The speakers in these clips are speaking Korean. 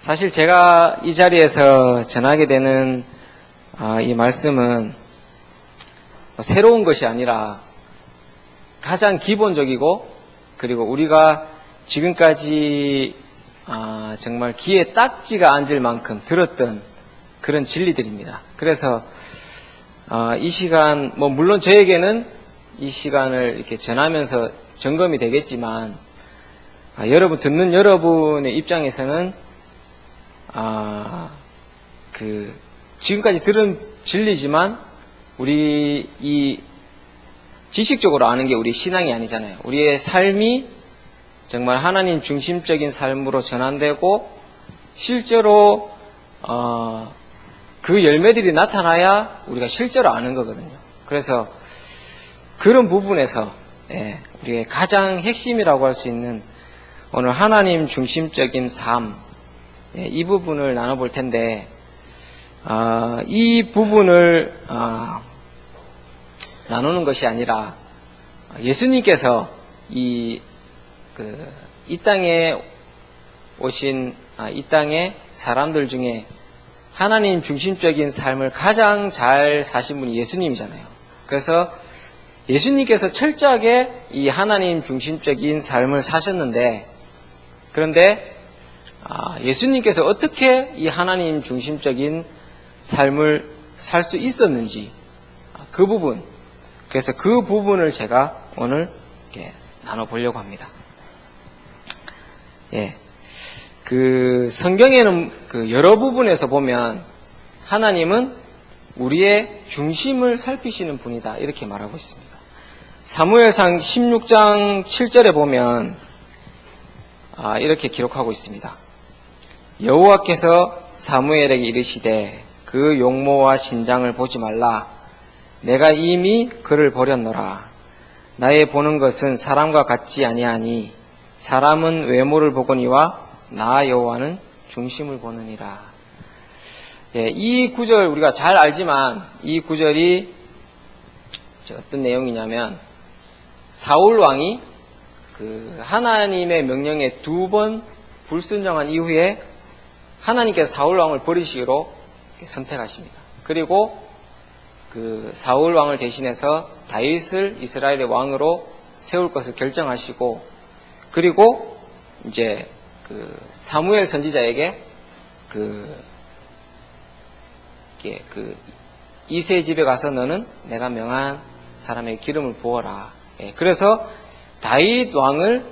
사실 제가 이 자리에서 전하게 되는 이 말씀은 새로운 것이 아니라 가장 기본적이고 그리고 우리가 지금까지 정말 귀에 딱지가 앉을 만큼 들었던 그런 진리들입니다. 그래서 이 시간 물론 저에게는 이 시간을 이렇게 전하면서 점검이 되겠지만 여러분 듣는 여러분의 입장에서는 지금까지 들은 진리지만 우리 이 지식적으로 아는 게 우리 신앙이 아니잖아요. 우리의 삶이 정말 하나님 중심적인 삶으로 전환되고 실제로 그 열매들이 나타나야 우리가 실제로 아는 거거든요. 그래서 그런 부분에서 우리의 가장 핵심이라고 할 수 있는 오늘 하나님 중심적인 삶, 이 부분을 나눠볼 텐데 이 부분을 나누는 것이 아니라 예수님께서 이 땅에 오신 이 땅의 사람들 중에 하나님 중심적인 삶을 가장 잘 사신 분이 예수님이잖아요. 그래서 예수님께서 철저하게 이 하나님 중심적인 삶을 사셨는데 그런데 예수님께서 어떻게 이 하나님 중심적인 삶을 살 수 있었는지 그 부분, 그래서 그 부분을 제가 오늘 이렇게 나눠보려고 합니다. 성경에는 여러 부분에서 보면 하나님은 우리의 중심을 살피시는 분이다 이렇게 말하고 있습니다. 사무엘상 16장 7절에 보면 이렇게 기록하고 있습니다. 여호와께서 사무엘에게 이르시되 그 용모와 신장을 보지 말라. 내가 이미 그를 버렸노라. 나의 보는 것은 사람과 같지 아니하니 사람은 외모를 보거니와 나 여호와는 중심을 보느니라. 이 구절 우리가 잘 알지만 이 구절이 어떤 내용이냐면 사울 왕이 하나님의 명령에 2번 불순종한 이후에 하나님께서 사울 왕을 버리시기로 선택하십니다. 그리고 사울 왕을 대신해서 다윗을 이스라엘의 왕으로 세울 것을 결정하시고 그리고 이제 사무엘 선지자에게 이새의 집에 가서 너는 내가 명한 사람에게 기름을 부어라. 그래서 다윗 왕을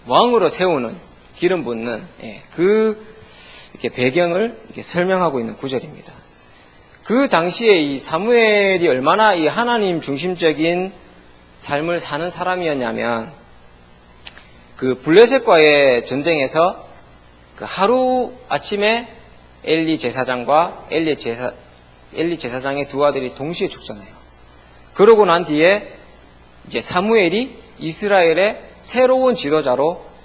왕으로 세우는 기름 붓는 이렇게 배경을 이렇게 설명하고 있는 구절입니다. 그 당시에 이 사무엘이 얼마나 이 하나님 중심적인 삶을 사는 사람이었냐면 블레셋과의 전쟁에서 하루 아침에 엘리 제사장과 엘리 제사장의 2 아들이 동시에 죽잖아요. 그러고 난 뒤에 이제 사무엘이 이스라엘의 새로운 지도자로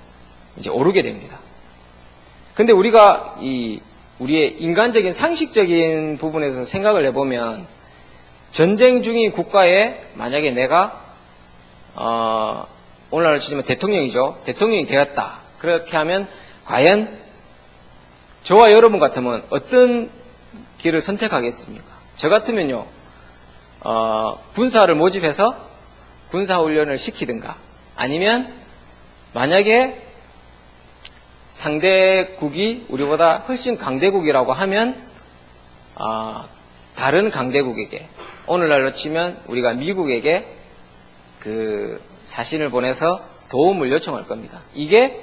이제 오르게 됩니다. 근데 우리가 우리의 인간적인 상식적인 부분에서 생각을 해보면 전쟁 중인 국가에 만약에 내가 오늘날로 치면 대통령이죠. 대통령이 되었다. 그렇게 하면 과연 저와 여러분 같으면 어떤 길을 선택하겠습니까? 저 같으면요, 군사를 모집해서 군사훈련을 시키든가 아니면 만약에 상대국이 우리보다 훨씬 강대국이라고 하면 다른 강대국에게 오늘날로 치면 우리가 미국에게 사신을 보내서 도움을 요청할 겁니다. 이게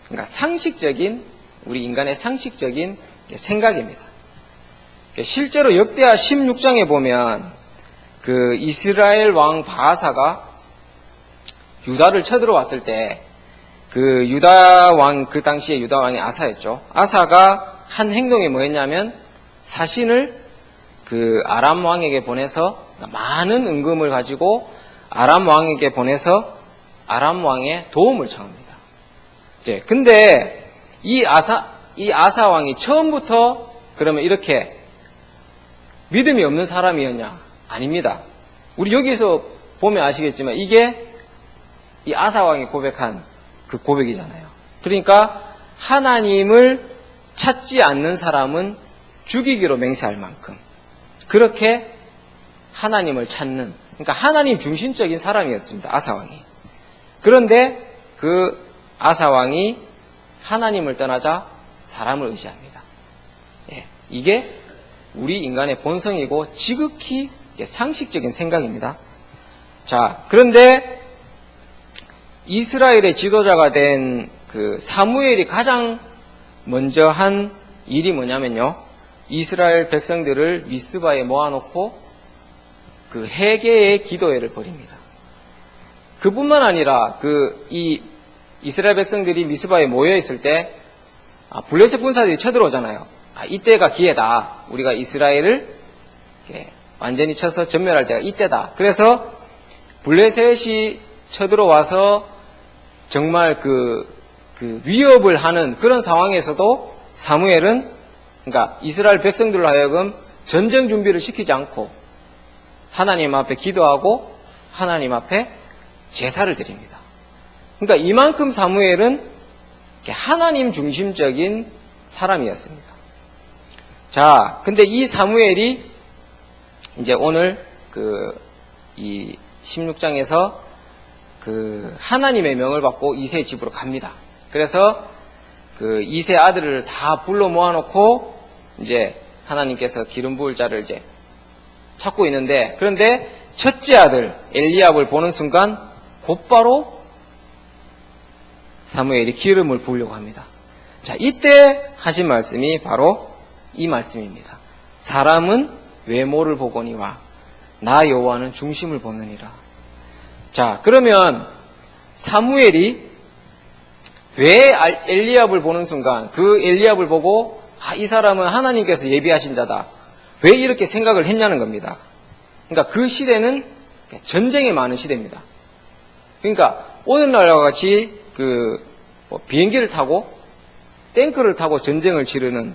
그러니까 상식적인 우리 인간의 상식적인 생각입니다. 실제로 역대하 16장에 보면 이스라엘 왕 바하사가 유다를 쳐들어왔을 때 유다 왕, 그 당시에 유다 왕이 아사였죠. 아사가 한 행동이 뭐였냐면 사신을 아람 왕에게 보내서 많은 은금을 가지고 아람 왕에게 보내서 아람 왕의 도움을 청합니다. 근데 이 아사 왕이 처음부터 그러면 이렇게 믿음이 없는 사람이었냐? 아닙니다. 우리 여기서 보면 아시겠지만 이게 이 아사 왕이 고백한 그 고백이잖아요. 그러니까 하나님을 찾지 않는 사람은 죽이기로 맹세할 만큼 그렇게 하나님을 찾는, 그러니까 하나님 중심적인 사람이었습니다. 아사왕이. 그런데 그 아사왕이 하나님을 떠나자 사람을 의지합니다. 예, 이게 우리 인간의 본성이고 지극히 상식적인 생각입니다. 자, 그런데 이스라엘의 지도자가 된 그 사무엘이 가장 먼저 한 일이 뭐냐면요, 이스라엘 백성들을 미스바에 모아놓고 그 회개의 기도회를 벌입니다. 그뿐만 아니라 이 이스라엘 백성들이 미스바에 모여 있을 때 블레셋 군사들이 쳐들어오잖아요. 이때가 기회다. 우리가 이스라엘을 완전히 쳐서 전멸할 때가 이때다. 그래서 블레셋이 쳐들어와서 정말 그 위협을 하는 그런 상황에서도 사무엘은, 그러니까 이스라엘 백성들로 하여금 전쟁 준비를 시키지 않고 하나님 앞에 기도하고 하나님 앞에 제사를 드립니다. 그러니까 이만큼 사무엘은 하나님 중심적인 사람이었습니다. 자, 근데 이 사무엘이 이제 오늘 이 16장에서 하나님의 명을 받고 이새의 집으로 갑니다. 그래서 이새 아들을 다 불러 모아놓고 이제 하나님께서 기름 부을 자를 이제 찾고 있는데, 그런데 첫째 아들 엘리압을 보는 순간 곧바로 사무엘이 기름을 부으려고 합니다. 자, 이때 하신 말씀이 바로 이 말씀입니다. 사람은 외모를 보거니와 나 여호와는 중심을 보느니라. 자, 그러면 사무엘이 왜 엘리압을 보는 순간 그 엘리압을 보고 이 사람은 하나님께서 예비하신 자다, 왜 이렇게 생각을 했냐는 겁니다. 그러니까 그 시대는 전쟁이 많은 시대입니다. 그러니까 오늘날과 같이 비행기를 타고 탱크를 타고 전쟁을 치르는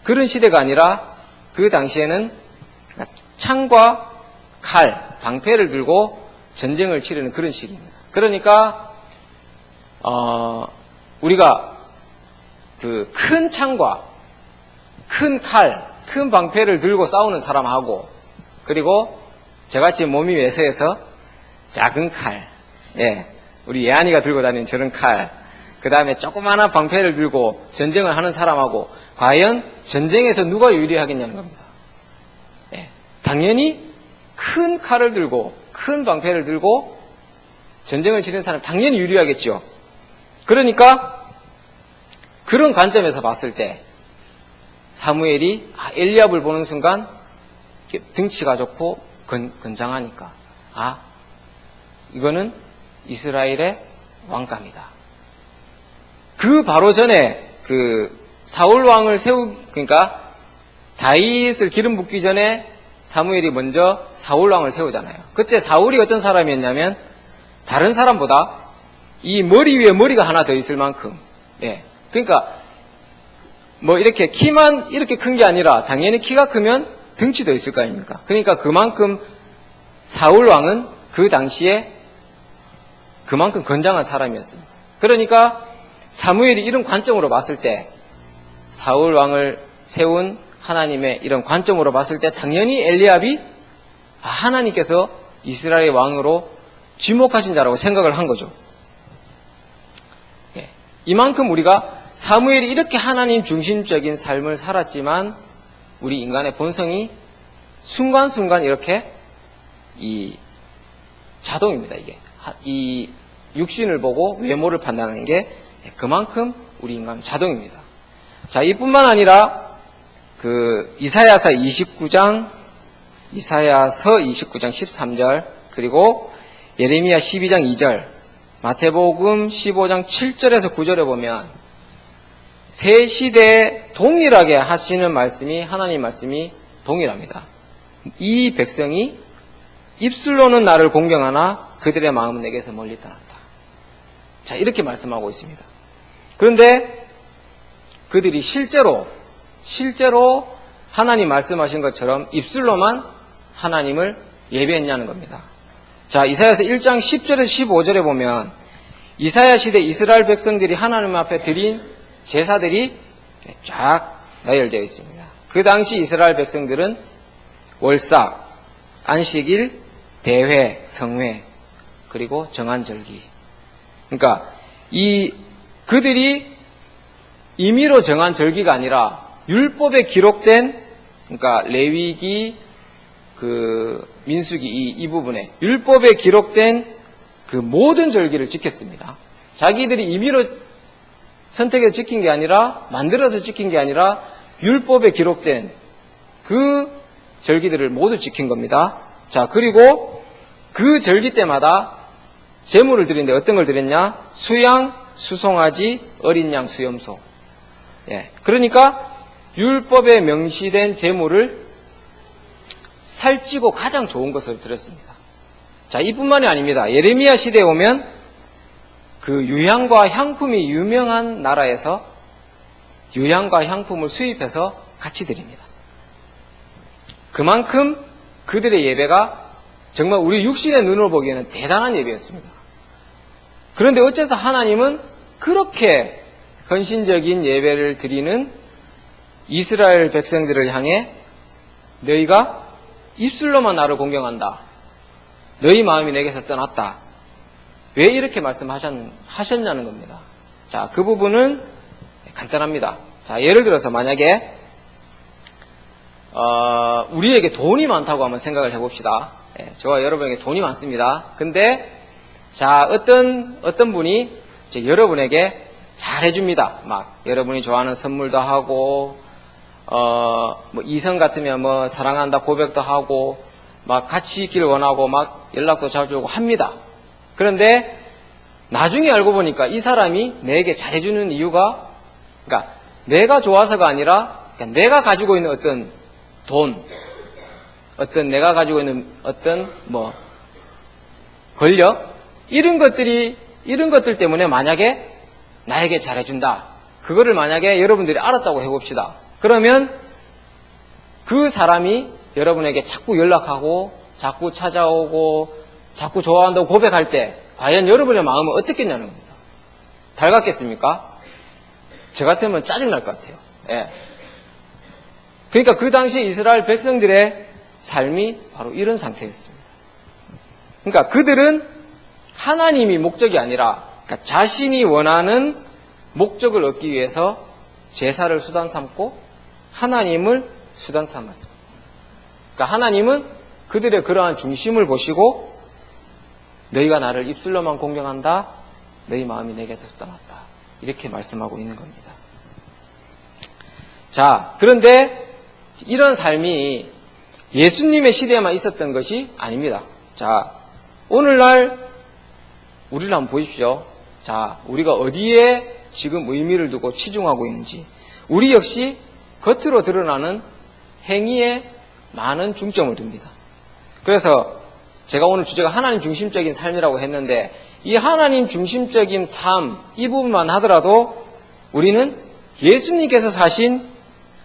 그런 시대가 아니라 그 당시에는 창과 칼, 방패를 들고 전쟁을 치르는 그런 시기입니다. 그러니까 우리가 큰 창과 큰 칼, 큰 방패를 들고 싸우는 사람하고, 그리고 저같이 몸이 왜소해서 작은 칼, 우리 예한이가 들고 다니는 저런 칼, 그 다음에 조그마한 방패를 들고 전쟁을 하는 사람하고 과연 전쟁에서 누가 유리하겠냐는 겁니다. 당연히 큰 칼을 들고 큰 방패를 들고 전쟁을 치르는 사람 당연히 유리하겠죠. 그러니까 그런 관점에서 봤을 때 사무엘이 엘리압을 보는 순간 등치가 좋고 건장하니까 이거는 이스라엘의 왕감이다. 그 바로 전에 사울 왕을 그러니까 다윗을 기름 붓기 전에 사무엘이 먼저 사울 왕을 세우잖아요. 그때 사울이 어떤 사람이었냐면 다른 사람보다 이 머리 위에 머리가 하나 더 있을 만큼, 그러니까 뭐 이렇게 키만 이렇게 큰 게 아니라 당연히 키가 크면 등치도 있을 거 아닙니까? 그러니까 그만큼 사울 왕은 그 당시에 그만큼 건장한 사람이었습니다. 그러니까 사무엘이 이런 관점으로 봤을 때, 사울 왕을 세운 하나님의 이런 관점으로 봤을 때 당연히 엘리압이 하나님께서 이스라엘의 왕으로 지목하신 자라고 생각을 한 거죠. 이만큼 우리가 사무엘이 이렇게 하나님 중심적인 삶을 살았지만 우리 인간의 본성이 순간순간 이렇게 이 자동입니다. 이게 이 육신을 보고 외모를 판단하는 게 그만큼 우리 인간은 자동입니다. 자, 이뿐만 아니라 이사야서 29장 13절, 그리고 예레미야 12장 2절, 마태복음 15장 7절에서 9절에 보면 세 시대에 동일하게 하시는 말씀이, 하나님 말씀이 동일합니다. 이 백성이 입술로는 나를 공경하나 그들의 마음은 내게서 멀리 떠났다. 자, 이렇게 말씀하고 있습니다. 그런데 그들이 실제로 하나님 말씀하신 것처럼 입술로만 하나님을 예배했냐는 겁니다. 자, 이사야서 1장 10절에서 15절에 보면 이사야 시대 이스라엘 백성들이 하나님 앞에 드린 제사들이 쫙 나열되어 있습니다. 그 당시 이스라엘 백성들은 월삭, 안식일, 대회, 성회, 그리고 정한절기. 그러니까 그들이 임의로 정한 절기가 아니라 율법에 기록된, 그러니까 레위기, 민수기 이 부분에 율법에 기록된 그 모든 절기를 지켰습니다. 자기들이 임의로 선택해서 지킨 게 아니라, 만들어서 지킨 게 아니라 율법에 기록된 그 절기들을 모두 지킨 겁니다. 자, 그리고 그 절기 때마다 제물을 드리는데 어떤 걸 드렸냐? 수양, 수송아지, 어린 양, 수염소. 예. 그러니까 율법에 명시된 제물을 살찌고 가장 좋은 것을 드렸습니다. 자, 이뿐만이 아닙니다. 예레미야 시대에 오면 그 유향과 향품이 유명한 나라에서 유향과 향품을 수입해서 같이 드립니다. 그만큼 그들의 예배가 정말 우리 육신의 눈으로 보기에는 대단한 예배였습니다. 그런데 어째서 하나님은 그렇게 헌신적인 예배를 드리는 이스라엘 백성들을 향해 너희가 입술로만 나를 공경한다. 너희 마음이 내게서 떠났다. 왜 이렇게 말씀하셨냐는 겁니다. 자, 그 부분은 간단합니다. 자, 예를 들어서 만약에 우리에게 돈이 많다고 한번 생각을 해봅시다. 예, 저와 여러분에게 돈이 많습니다. 근데 자, 어떤 분이 이제 여러분에게 잘 해줍니다. 막 여러분이 좋아하는 선물도 하고 뭐 이성 같으면 뭐 사랑한다 고백도 하고 막 같이 있기를 원하고 막 연락도 자주 오고 합니다. 그런데 나중에 알고 보니까 이 사람이 내게 잘해주는 이유가, 그러니까 내가 좋아서가 아니라 그러니까 내가 가지고 있는 어떤 돈, 내가 가지고 있는 어떤 뭐 권력, 이런 것들 때문에 만약에 나에게 잘해준다. 그거를 만약에 여러분들이 알았다고 해봅시다. 그러면 그 사람이 여러분에게 자꾸 연락하고 자꾸 찾아오고 자꾸 좋아한다고 고백할 때 과연 여러분의 마음은 어떻겠냐는 겁니다. 달갑겠습니까? 저 같으면 짜증날 것 같아요. 예. 그러니까 그 당시 이스라엘 백성들의 삶이 바로 이런 상태였습니다. 그러니까 그들은 하나님이 목적이 아니라 그러니까 자신이 원하는 목적을 얻기 위해서 제사를 수단 삼고 하나님을 수단 삼았습니다. 그러니까 하나님은 그들의 그러한 중심을 보시고 너희가 나를 입술로만 공경한다. 너희 마음이 내게서 떠났다. 이렇게 말씀하고 있는 겁니다. 자, 그런데 이런 삶이 예수님의 시대에만 있었던 것이 아닙니다. 자, 오늘날 우리를 한번 보십시오. 자, 우리가 어디에 지금 의미를 두고 치중하고 있는지, 우리 역시 겉으로 드러나는 행위에 많은 중점을 둡니다. 그래서 제가 오늘 주제가 하나님 중심적인 삶이라고 했는데, 이 하나님 중심적인 삶, 이 부분만 하더라도 우리는 예수님께서 사신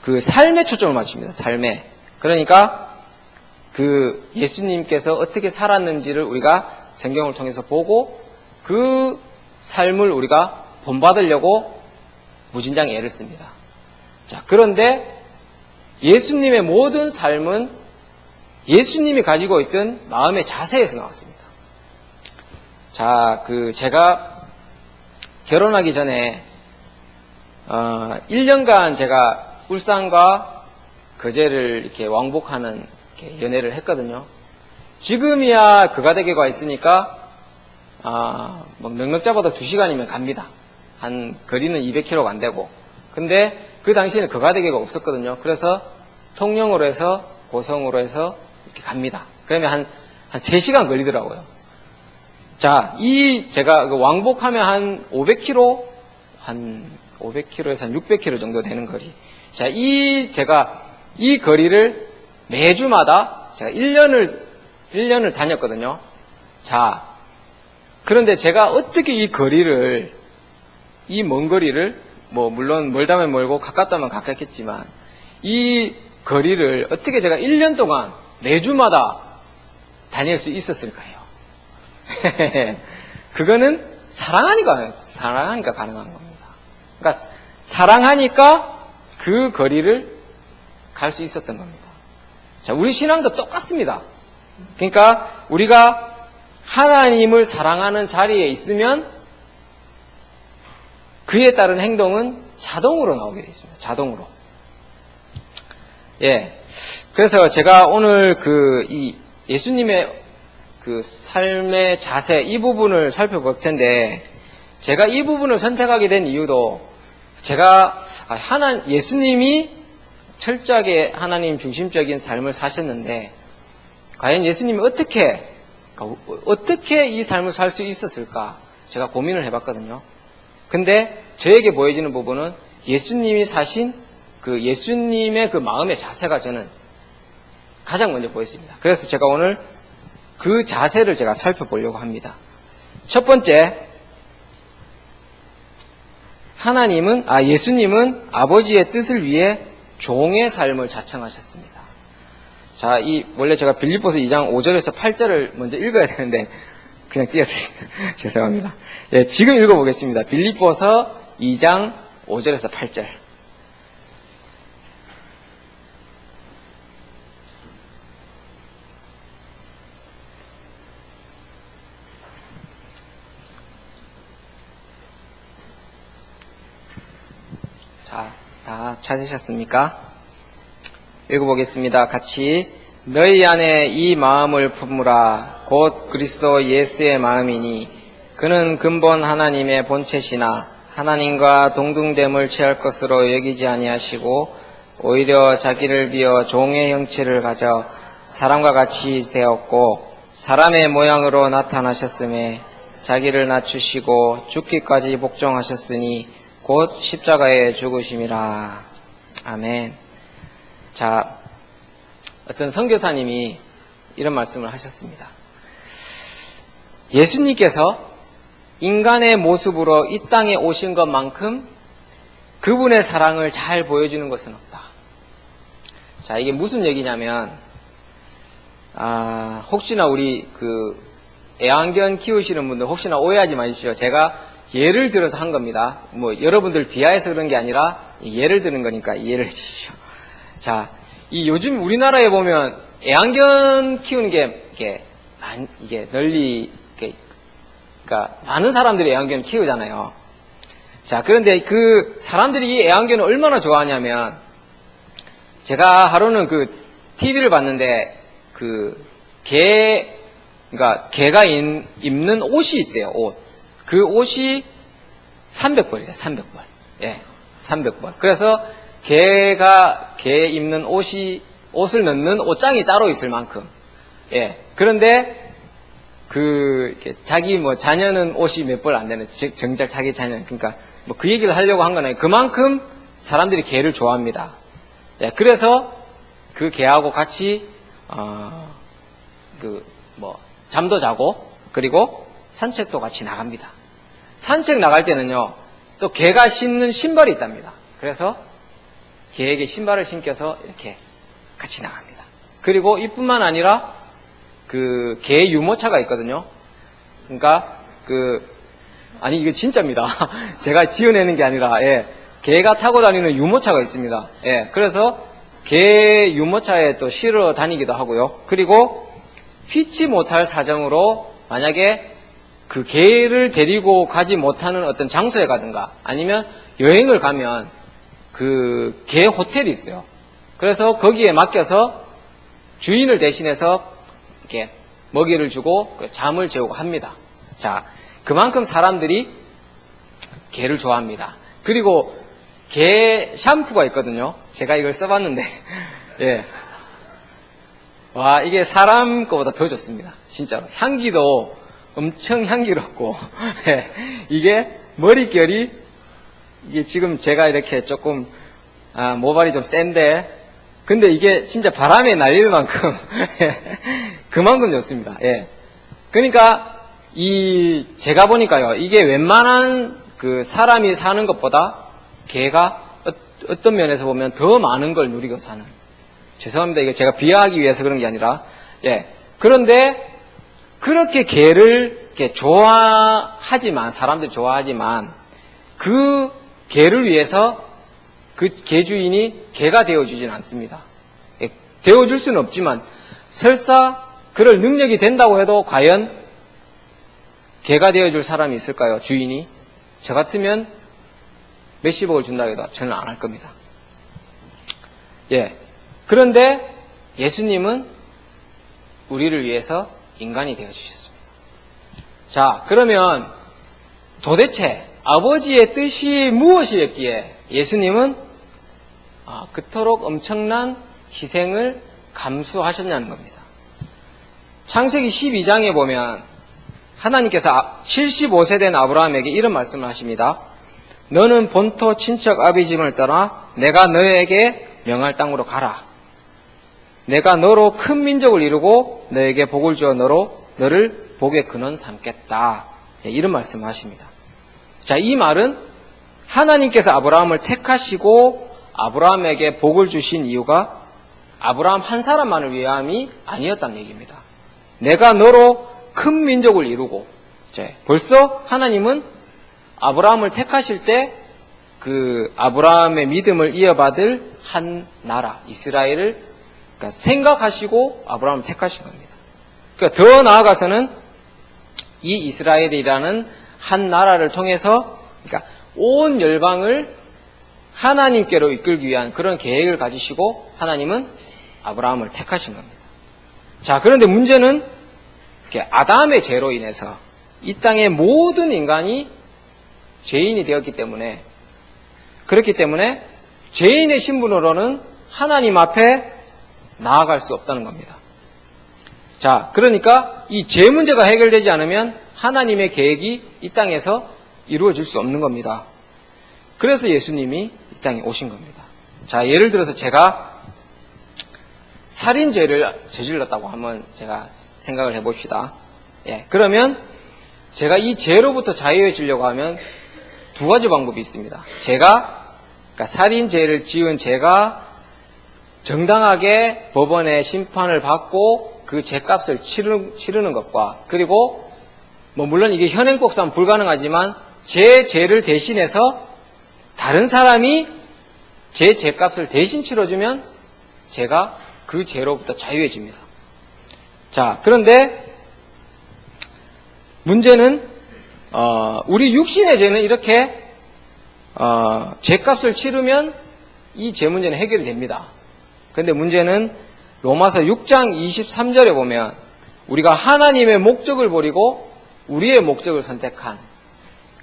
그 삶에 초점을 맞춥니다. 삶에. 그러니까 그 예수님께서 어떻게 살았는지를 우리가 성경을 통해서 보고 그 삶을 우리가 본받으려고 무진장 애를 씁니다. 자, 그런데 예수님의 모든 삶은 예수님이 가지고 있던 마음의 자세에서 나왔습니다. 자, 제가 결혼하기 전에 1년간 제가 울산과 거제를 이렇게 왕복하는 이렇게 연애를 했거든요. 지금이야 그가대교가 있으니까 막 넉넉 잡아도 2시간이면 갑니다. 한 거리는 200km가 안 되고. 근데 그 당시에는 그가대교가 없었거든요. 그래서 통영으로 해서 고성으로 해서 이렇게 갑니다. 그러면 한 3시간 걸리더라고요. 자, 제가 왕복하면 한 500km, 한 500km에서 한 600km 정도 되는 거리. 자, 제가 이 거리를 매주마다 제가 1년을 다녔거든요. 자, 그런데 제가 어떻게 이 먼 거리를, 뭐, 물론 멀다면 멀고 가깝다면 가깝겠지만, 이 거리를 어떻게 제가 1년 동안 매주마다 다닐 수 있었을까요? 그거는 사랑하니까 가능한 겁니다. 그러니까 사랑하니까 그 거리를 갈 수 있었던 겁니다. 자, 우리 신앙도 똑같습니다. 그러니까 우리가 하나님을 사랑하는 자리에 있으면 그에 따른 행동은 자동으로 나오게 되어 있습니다. 자동으로. 예. 그래서 제가 오늘 이 예수님의 그 삶의 자세, 이 부분을 살펴볼 텐데, 제가 이 부분을 선택하게 된 이유도, 제가 예수님이 철저하게 하나님 중심적인 삶을 사셨는데, 과연 예수님이 어떻게 이 삶을 살 수 있었을까? 제가 고민을 해봤거든요. 근데 저에게 보여지는 부분은 예수님이 사신 그 예수님의 그 마음의 자세가 저는 가장 먼저 보였습니다. 그래서 제가 오늘 그 자세를 제가 살펴보려고 합니다. 첫 번째, 예수님은 아버지의 뜻을 위해 종의 삶을 자청하셨습니다. 자, 원래 제가 빌립보서 2장 5절에서 8절을 먼저 읽어야 되는데, 그냥 띄었습니다. 죄송합니다. 예, 지금 읽어보겠습니다. 빌립보서 2장 5절에서 8절. 자, 다 찾으셨습니까? 읽어보겠습니다. 같이. 너희 안에 이 마음을 품으라. 곧 그리스도 예수의 마음이니 그는 근본 하나님의 본체시나 하나님과 동등됨을 취할 것으로 여기지 아니하시고 오히려 자기를 비어 종의 형체를 가져 사람과 같이 되었고 사람의 모양으로 나타나셨음에 자기를 낮추시고 죽기까지 복종하셨으니 곧 십자가에 죽으심이라. 아멘. 자, 어떤 선교사님이 이런 말씀을 하셨습니다. 예수님께서 인간의 모습으로 이 땅에 오신 것만큼 그분의 사랑을 잘 보여주는 것은 없다. 자, 이게 무슨 얘기냐면, 혹시나 우리 애완견 키우시는 분들 혹시나 오해하지 마십시오. 제가 예를 들어서 한 겁니다. 여러분들 비하해서 그런 게 아니라 예를 드는 거니까 이해를 해 주십시오. 자, 요즘 우리나라에 보면 애완견 키우는 게 이게 널리 그러니까 많은 사람들이 애완견 키우잖아요. 자, 그런데 그 사람들이 이 애완견을 얼마나 좋아하냐면, 제가 하루는 TV를 봤는데 그러니까 개가 입는 옷이 있대요. 옷. 그 옷이 300벌이에요. 300벌. 예, 300벌. 그래서 개 입는 옷을 넣는 옷장이 따로 있을 만큼. 예. 그런데 자기 자녀는 옷이 몇 벌 안 되는, 정작 자기 자녀는, 그러니까 그 얘기를 하려고 한 거는 그만큼 사람들이 개를 좋아합니다. 예. 그래서 그 개하고 같이, 잠도 자고, 그리고 산책도 같이 나갑니다. 산책 나갈 때는요, 또 개가 신는 신발이 있답니다. 그래서 개에게 신발을 신겨서 이렇게 같이 나갑니다. 그리고 이뿐만 아니라 개 유모차가 있거든요. 그러니까 이게 진짜입니다. 제가 지어내는 게 아니라, 예, 개가 타고 다니는 유모차가 있습니다. 예, 그래서 개 유모차에 또 실어 다니기도 하고요. 그리고 피치 못할 사정으로 만약에 그 개를 데리고 가지 못하는 어떤 장소에 가든가 아니면 여행을 가면 개 호텔이 있어요. 그래서 거기에 맡겨서 주인을 대신해서 이렇게 먹이를 주고 잠을 재우고 합니다. 자, 그만큼 사람들이 개를 좋아합니다. 그리고 개 샴푸가 있거든요. 제가 이걸 써봤는데, 예. 와, 이게 사람 거보다 더 좋습니다. 진짜로. 향기도 엄청 향기롭고, 예. 이게 머릿결이, 이게 지금 제가 이렇게 조금, 모발이 좀 센데, 근데 이게 진짜 바람에 날릴 만큼, 그만큼 좋습니다. 예. 그러니까, 제가 보니까요, 이게 웬만한 사람이 사는 것보다 개가 어떤 면에서 보면 더 많은 걸 누리고 사는. 죄송합니다. 이거 제가 비하하기 위해서 그런 게 아니라, 예. 그런데, 그렇게 개를 이렇게 좋아하지만, 사람들이 좋아하지만, 개를 위해서 그 개 주인이 개가 되어주진 않습니다. 되어줄 수는 없지만 설사 그럴 능력이 된다고 해도 과연 개가 되어줄 사람이 있을까요? 주인이? 저 같으면 몇십억을 준다고 해도 저는 안 할 겁니다. 예. 그런데 예수님은 우리를 위해서 인간이 되어주셨습니다. 자, 그러면 도대체 아버지의 뜻이 무엇이었기에 예수님은 그토록 엄청난 희생을 감수하셨냐는 겁니다. 창세기 12장에 보면 하나님께서 75세 된 아브라함에게 이런 말씀을 하십니다. 너는 본토 친척 아비 집을 떠나 내가 너에게 명할 땅으로 가라. 내가 너로 큰 민족을 이루고 너에게 복을 주어 너를 복의 근원 삼겠다. 이런 말씀을 하십니다. 자, 이 말은 하나님께서 아브라함을 택하시고 아브라함에게 복을 주신 이유가 아브라함 한 사람만을 위함이 아니었다는 얘기입니다. 내가 너로 큰 민족을 이루고, 벌써 하나님은 아브라함을 택하실 때 그 아브라함의 믿음을 이어받을 한 나라, 이스라엘을 생각하시고 아브라함을 택하신 겁니다. 그러니까 더 나아가서는 이 이스라엘이라는 한 나라를 통해서 온 열방을 하나님께로 이끌기 위한 그런 계획을 가지시고 하나님은 아브라함을 택하신 겁니다. 자, 그런데 문제는 아담의 죄로 인해서 이 땅의 모든 인간이 죄인이 되었기 때문에, 그렇기 때문에 죄인의 신분으로는 하나님 앞에 나아갈 수 없다는 겁니다. 자, 그러니까 이 죄 문제가 해결되지 않으면 하나님의 계획이 이 땅에서 이루어질 수 없는 겁니다. 그래서 예수님이 이 땅에 오신 겁니다. 자, 예를 들어서 제가 살인죄를 저질렀다고 한번 제가 생각을 해봅시다. 예, 그러면 제가 이 죄로부터 자유해지려고 하면 두 가지 방법이 있습니다. 그러니까 살인죄를 지은 제가 정당하게 법원의 심판을 받고 그 죄값을 치르는 것과, 그리고 물론 이게 현행법상 불가능하지만 제 죄를 대신해서 다른 사람이 제 죄값을 대신 치러주면 제가 그 죄로부터 자유해집니다. 자, 그런데 문제는 우리 육신의 죄는 이렇게 죄값을 치르면 이 죄 문제는 해결이 됩니다. 그런데 문제는 로마서 6장 23절에 보면 우리가 하나님의 목적을 버리고 우리의 목적을 선택한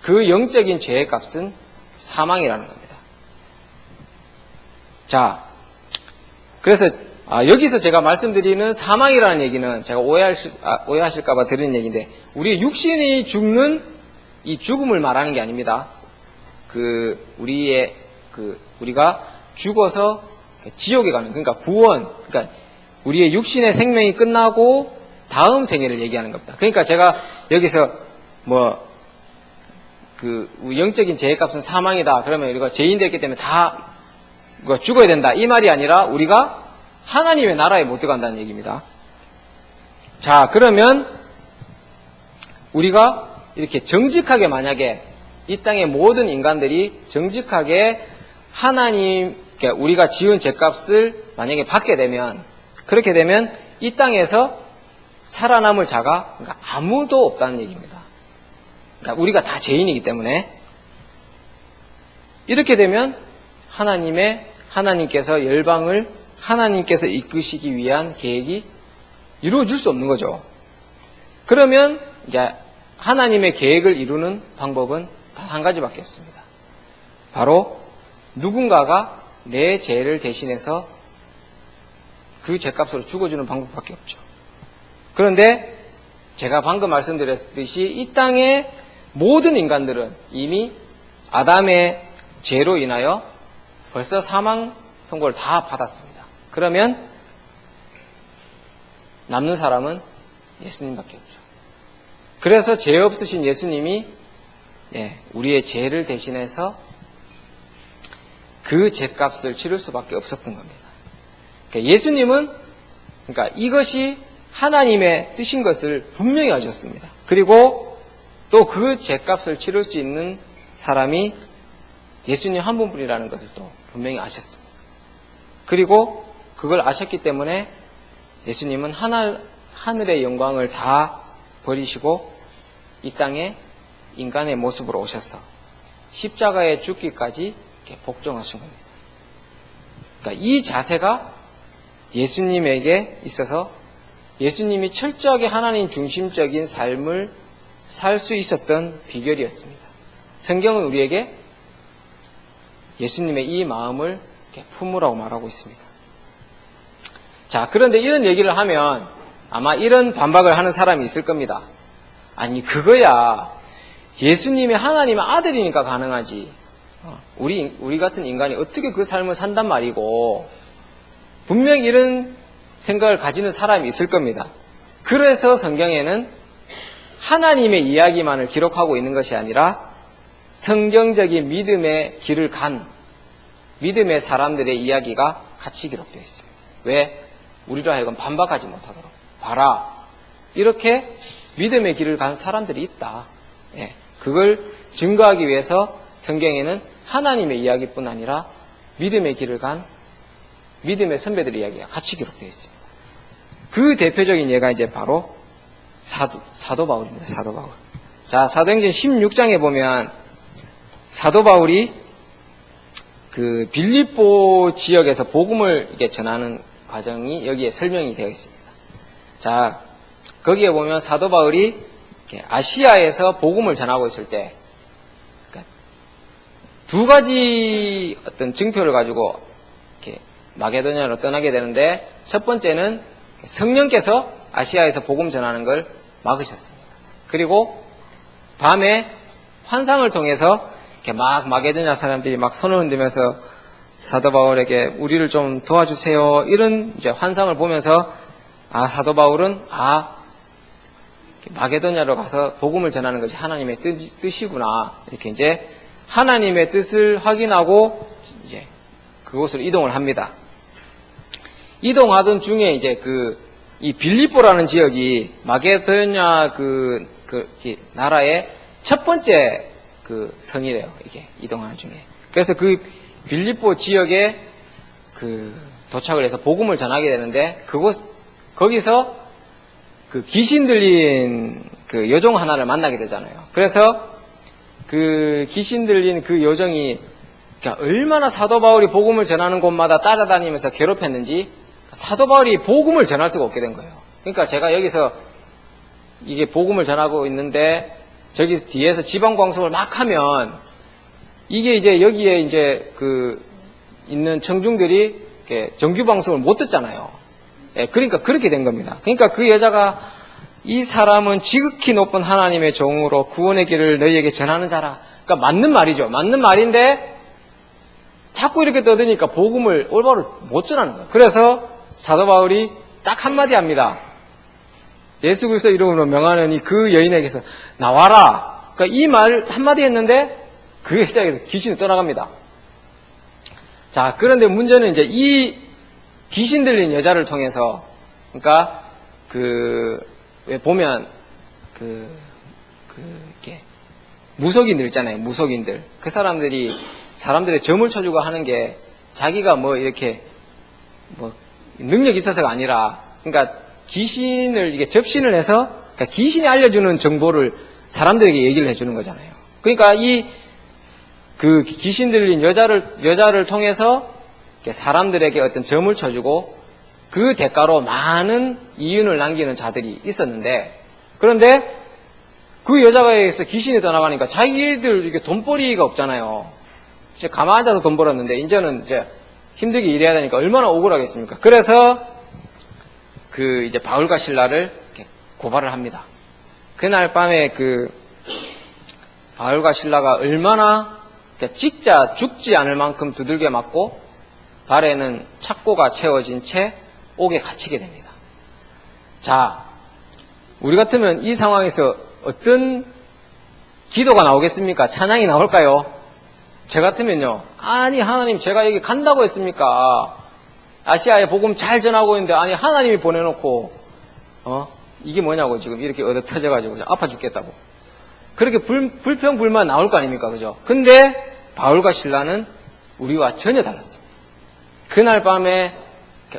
그 영적인 죄의 값은 사망이라는 겁니다. 자, 그래서 여기서 제가 말씀드리는 사망이라는 얘기는 제가 오해하실까봐 드리는 얘기인데, 우리 육신이 죽는 이 죽음을 말하는 게 아닙니다. 우리가 죽어서 지옥에 가는, 그러니까 구원, 그러니까 우리의 육신의 생명이 끝나고 다음 생애를 얘기하는 겁니다. 그러니까 제가 여기서 영적인 죄의 값은 사망이다, 그러면 우리가 죄인 됐기 때문에 다 죽어야 된다, 이 말이 아니라 우리가 하나님의 나라에 못 들어간다는 얘기입니다. 자, 그러면 우리가 이렇게 정직하게, 만약에 이 땅의 모든 인간들이 정직하게 하나님께 우리가 지은 죄값을 만약에 받게 되면, 그렇게 되면 이 땅에서 살아남을 자가 아무도 없다는 얘기입니다. 그러니까 우리가 다 죄인이기 때문에, 이렇게 되면 하나님께서 열방을 하나님께서 이끄시기 위한 계획이 이루어질 수 없는 거죠. 그러면 이제 하나님의 계획을 이루는 방법은 단 한 가지밖에 없습니다. 바로 누군가가 내 죄를 대신해서 그 죄값으로 죽어주는 방법밖에 없죠. 그런데 제가 방금 말씀드렸듯이 이 땅의 모든 인간들은 이미 아담의 죄로 인하여 벌써 사망 선고를 다 받았습니다. 그러면 남는 사람은 예수님밖에 없죠. 그래서 죄 없으신 예수님이 우리의 죄를 대신해서 그 죄값을 치를 수밖에 없었던 겁니다. 그러니까 예수님은 이것이 하나님의 뜻인 것을 분명히 아셨습니다. 그리고 또 그 죄값을 치를 수 있는 사람이 예수님 한 분뿐이라는 것을 또 분명히 아셨습니다. 그리고 그걸 아셨기 때문에 예수님은 하늘의 영광을 다 버리시고 이 땅에 인간의 모습으로 오셔서 십자가에 죽기까지 이렇게 복종하신 겁니다. 그러니까 이 자세가 예수님에게 있어서 예수님이 철저하게 하나님 중심적인 삶을 살 수 있었던 비결이었습니다. 성경은 우리에게 예수님의 이 마음을 이렇게 품으라고 말하고 있습니다. 자, 그런데 이런 얘기를 하면 아마 이런 반박을 하는 사람이 있을 겁니다. 아니, 그거야 예수님이 하나님의 아들이니까 가능하지. 우리 같은 인간이 어떻게 그 삶을 산단 말이고, 분명히 이런 생각을 가지는 사람이 있을 겁니다. 그래서 성경에는 하나님의 이야기만을 기록하고 있는 것이 아니라 성경적인 믿음의 길을 간 믿음의 사람들의 이야기가 같이 기록되어 있습니다. 왜? 우리로 하여금 반박하지 못하도록. 봐라, 이렇게 믿음의 길을 간 사람들이 있다. 그걸 증거하기 위해서 성경에는 하나님의 이야기뿐 아니라 믿음의 길을 간 믿음의 선배들의 이야기가 같이 기록되어 있습니다. 그 대표적인 예가 이제 바로 사도 바울입니다. 사도 바울. 자, 사도행전 16장에 보면 사도 바울이 그 빌립보 지역에서 복음을 이렇게 전하는 과정이 여기에 설명이 되어 있습니다. 자, 거기에 보면 사도 바울이 아시아에서 복음을 전하고 있을 때 두 가지 어떤 증표를 가지고 이렇게 마게도냐로 떠나게 되는데, 첫 번째는 성령께서 아시아에서 복음 전하는 걸 막으셨습니다. 그리고 밤에 환상을 통해서 이렇게 막 마게도냐 사람들이 막 손을 흔들면서 사도 바울에게 우리를 좀 도와주세요, 이런 이제 환상을 보면서 사도 바울은 마게도냐로 가서 복음을 전하는 것이 하나님의 뜻이구나, 이렇게 이제 하나님의 뜻을 확인하고 이제 그곳으로 이동을 합니다. 이동하던 중에 이제 이 빌립보라는 지역이 마게도냐 이 나라의 첫 번째 성이래요. 이게 이동하는 중에. 그래서 그 빌립보 지역에 도착을 해서 복음을 전하게 되는데, 거기서 귀신 들린 여종 하나를 만나게 되잖아요. 그래서 귀신 들린 여종이 얼마나 사도 바울이 복음을 전하는 곳마다 따라다니면서 괴롭혔는지 사도 바울이 복음을 전할 수가 없게 된 거예요. 그러니까 제가 여기서 이게 복음을 전하고 있는데 저기 뒤에서 지방 방송을 막 하면 이게 이제 여기에 이제 있는 청중들이 정규 방송을 못 듣잖아요. 그러니까 그렇게 된 겁니다. 그러니까 그 여자가 이 사람은 지극히 높은 하나님의 종으로 구원의 길을 너희에게 전하는 자라. 그러니까 맞는 말이죠. 맞는 말인데 자꾸 이렇게 떠드니까 복음을 올바로 못 전하는 거예요. 그래서 사도 바울이 딱 한마디 합니다. 예수 그리스도 이름으로 명하느니 그 여인에게서 나와라. 그러니까 이 말 한마디 했는데 그 여자에게서 귀신이 떠나갑니다. 자, 그런데 문제는 이제 이 귀신 들린 여자를 통해서, 그러니까 왜 보면 이렇게 무속인들 있잖아요. 무속인들. 그 사람들이 사람들의 점을 쳐주고 하는 게 자기가 이렇게 능력이 있어서가 아니라, 그러니까 귀신을 이게 접신을 해서, 그러니까 귀신이 알려주는 정보를 사람들에게 얘기를 해주는 거잖아요. 그러니까 귀신 들린 여자를 통해서 사람들에게 어떤 점을 쳐주고 그 대가로 많은 이윤을 남기는 자들이 있었는데, 그런데 그 여자가 의해서 귀신이 떠나가니까 자기들 이게 돈벌이가 없잖아요. 이제 가만 앉아서 돈 벌었는데 이제는 이제 힘들게 일해야 되니까 얼마나 억울하겠습니까? 그래서 이제 바울과 실라를 이렇게 고발을 합니다. 그날 밤에 바울과 실라가 얼마나 죽지 않을 만큼 두들겨 맞고 발에는 착고가 채워진 채 옥에 갇히게 됩니다. 자, 우리 같으면 이 상황에서 어떤 기도가 나오겠습니까? 찬양이 나올까요? 저 같으면요, 아니 하나님 제가 여기 간다고 했습니까? 아시아에 복음 잘 전하고 있는데 아니 하나님이 보내놓고 이게 뭐냐고 지금 이렇게 얻어 터져가지고 아파 죽겠다고 그렇게 불평불만 나올 거 아닙니까? 그죠? 근데 바울과 실라는 우리와 전혀 달랐습니다. 그날 밤에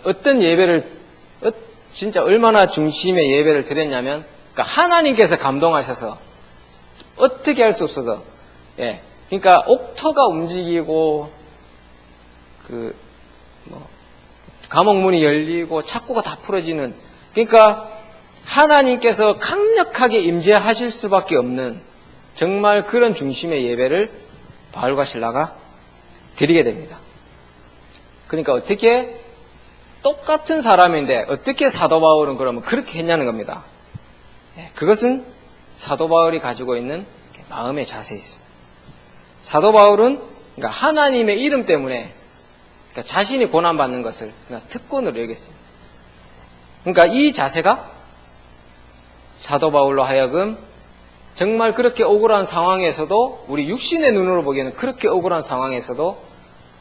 어떤 예배를, 진짜 얼마나 중심의 예배를 드렸냐면, 그러니까 하나님께서 감동하셔서 어떻게 할 수 없어서, 그러니까 옥터가 움직이고, 감옥문이 열리고 착고가 다 풀어지는, 그러니까 하나님께서 강력하게 임재하실 수밖에 없는 정말 그런 중심의 예배를 바울과 실라가 드리게 됩니다. 그러니까 어떻게 똑같은 사람인데 어떻게 사도 바울은 그러면 그렇게 했냐는 겁니다. 그것은 사도 바울이 가지고 있는 마음의 자세에 있습니다. 사도 바울은 그러니까 하나님의 이름 때문에 그러니까 자신이 고난받는 것을 특권으로 여겼습니다. 그러니까 이 자세가 사도 바울로 하여금 정말 그렇게 억울한 상황에서도, 우리 육신의 눈으로 보기에는 그렇게 억울한 상황에서도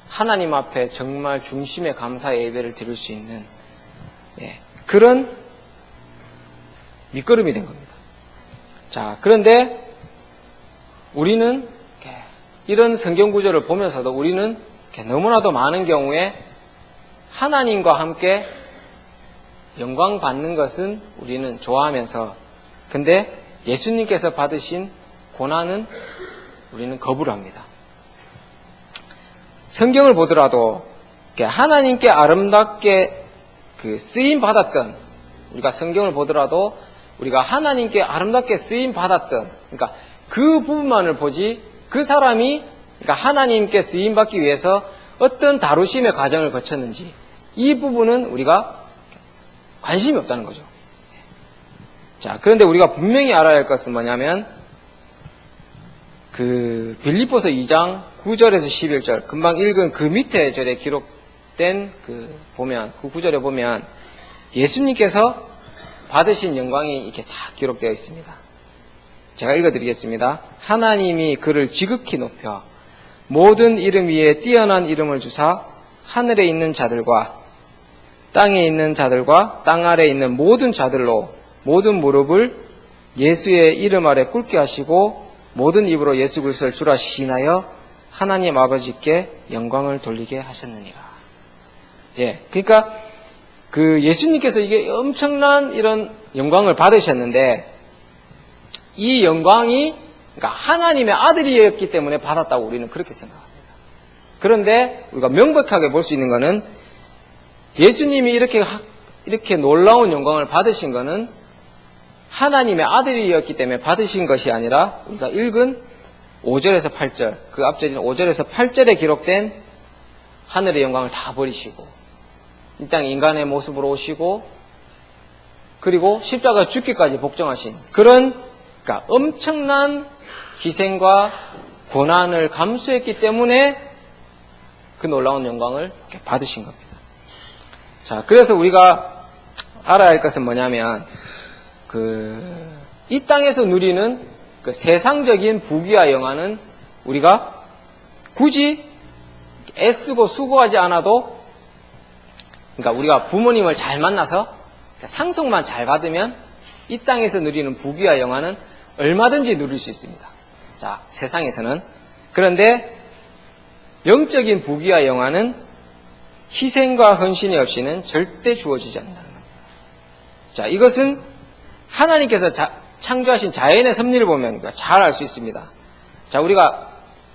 하나님 앞에 정말 중심의 감사의 예배를 드릴 수 있는 그런 밑거름이 된 겁니다. 자, 그런데 우리는 이런 성경 구절을 보면서도 우리는 너무나도 많은 경우에 하나님과 함께 영광 받는 것은 우리는 좋아하면서, 근데 예수님께서 받으신 고난은 우리는 거부를 합니다. 성경을 보더라도 하나님께 아름답게 쓰임 받았던, 우리가 성경을 보더라도 우리가 하나님께 아름답게 쓰임 받았던, 그러니까 그 부분만을 보지, 그 사람이 그러니까 하나님께 쓰임 받기 위해서 어떤 다루심의 과정을 거쳤는지, 이 부분은 우리가 관심이 없다는 거죠. 자, 그런데 우리가 분명히 알아야 할 것은 뭐냐면, 빌립보서 2장 9절에서 11절, 금방 읽은 그 밑에 절에 기록된 그 구절에 보면 예수님께서 받으신 영광이 이렇게 다 기록되어 있습니다. 제가 읽어드리겠습니다. 하나님이 그를 지극히 높여 모든 이름 위에 뛰어난 이름을 주사 하늘에 있는 자들과 땅에 있는 자들과 땅 아래에 있는 모든 자들로 모든 무릎을 예수의 이름 아래 꿇게 하시고 모든 입으로 예수 그리스도를 주라 시인하여 하나님 아버지께 영광을 돌리게 하셨느니라. 그러니까 예수님께서 이게 엄청난 이런 영광을 받으셨는데, 이 영광이 그러니까 하나님의 아들이었기 때문에 받았다고 우리는 그렇게 생각합니다. 그런데 우리가 명백하게 볼 수 있는 것은 예수님이 이렇게 놀라운 영광을 받으신 것은 하나님의 아들이었기 때문에 받으신 것이 아니라, 우리가 읽은 5절에서 8절, 그 앞절인 5절에서 8절에 기록된 하늘의 영광을 다 버리시고 이 땅에 인간의 모습으로 오시고, 그리고 십자가 죽기까지 복종하신 그런, 그러니까 엄청난 희생과 고난을 감수했기 때문에 그 놀라운 영광을 받으신 겁니다. 자, 그래서 우리가 알아야 할 것은 뭐냐면, 이 땅에서 누리는 그 세상적인 부귀와 영화는 우리가 굳이 애쓰고 수고하지 않아도, 그러니까 우리가 부모님을 잘 만나서 상속만 잘 받으면 이 땅에서 누리는 부귀와 영화는 얼마든지 누릴 수 있습니다. 자, 세상에서는. 그런데 영적인 부귀와 영화는 희생과 헌신이 없이는 절대 주어지지 않는다는 겁니다. 자, 이것은 하나님께서 창조하신 자연의 섭리를 보면 잘 알 수 있습니다. 자, 우리가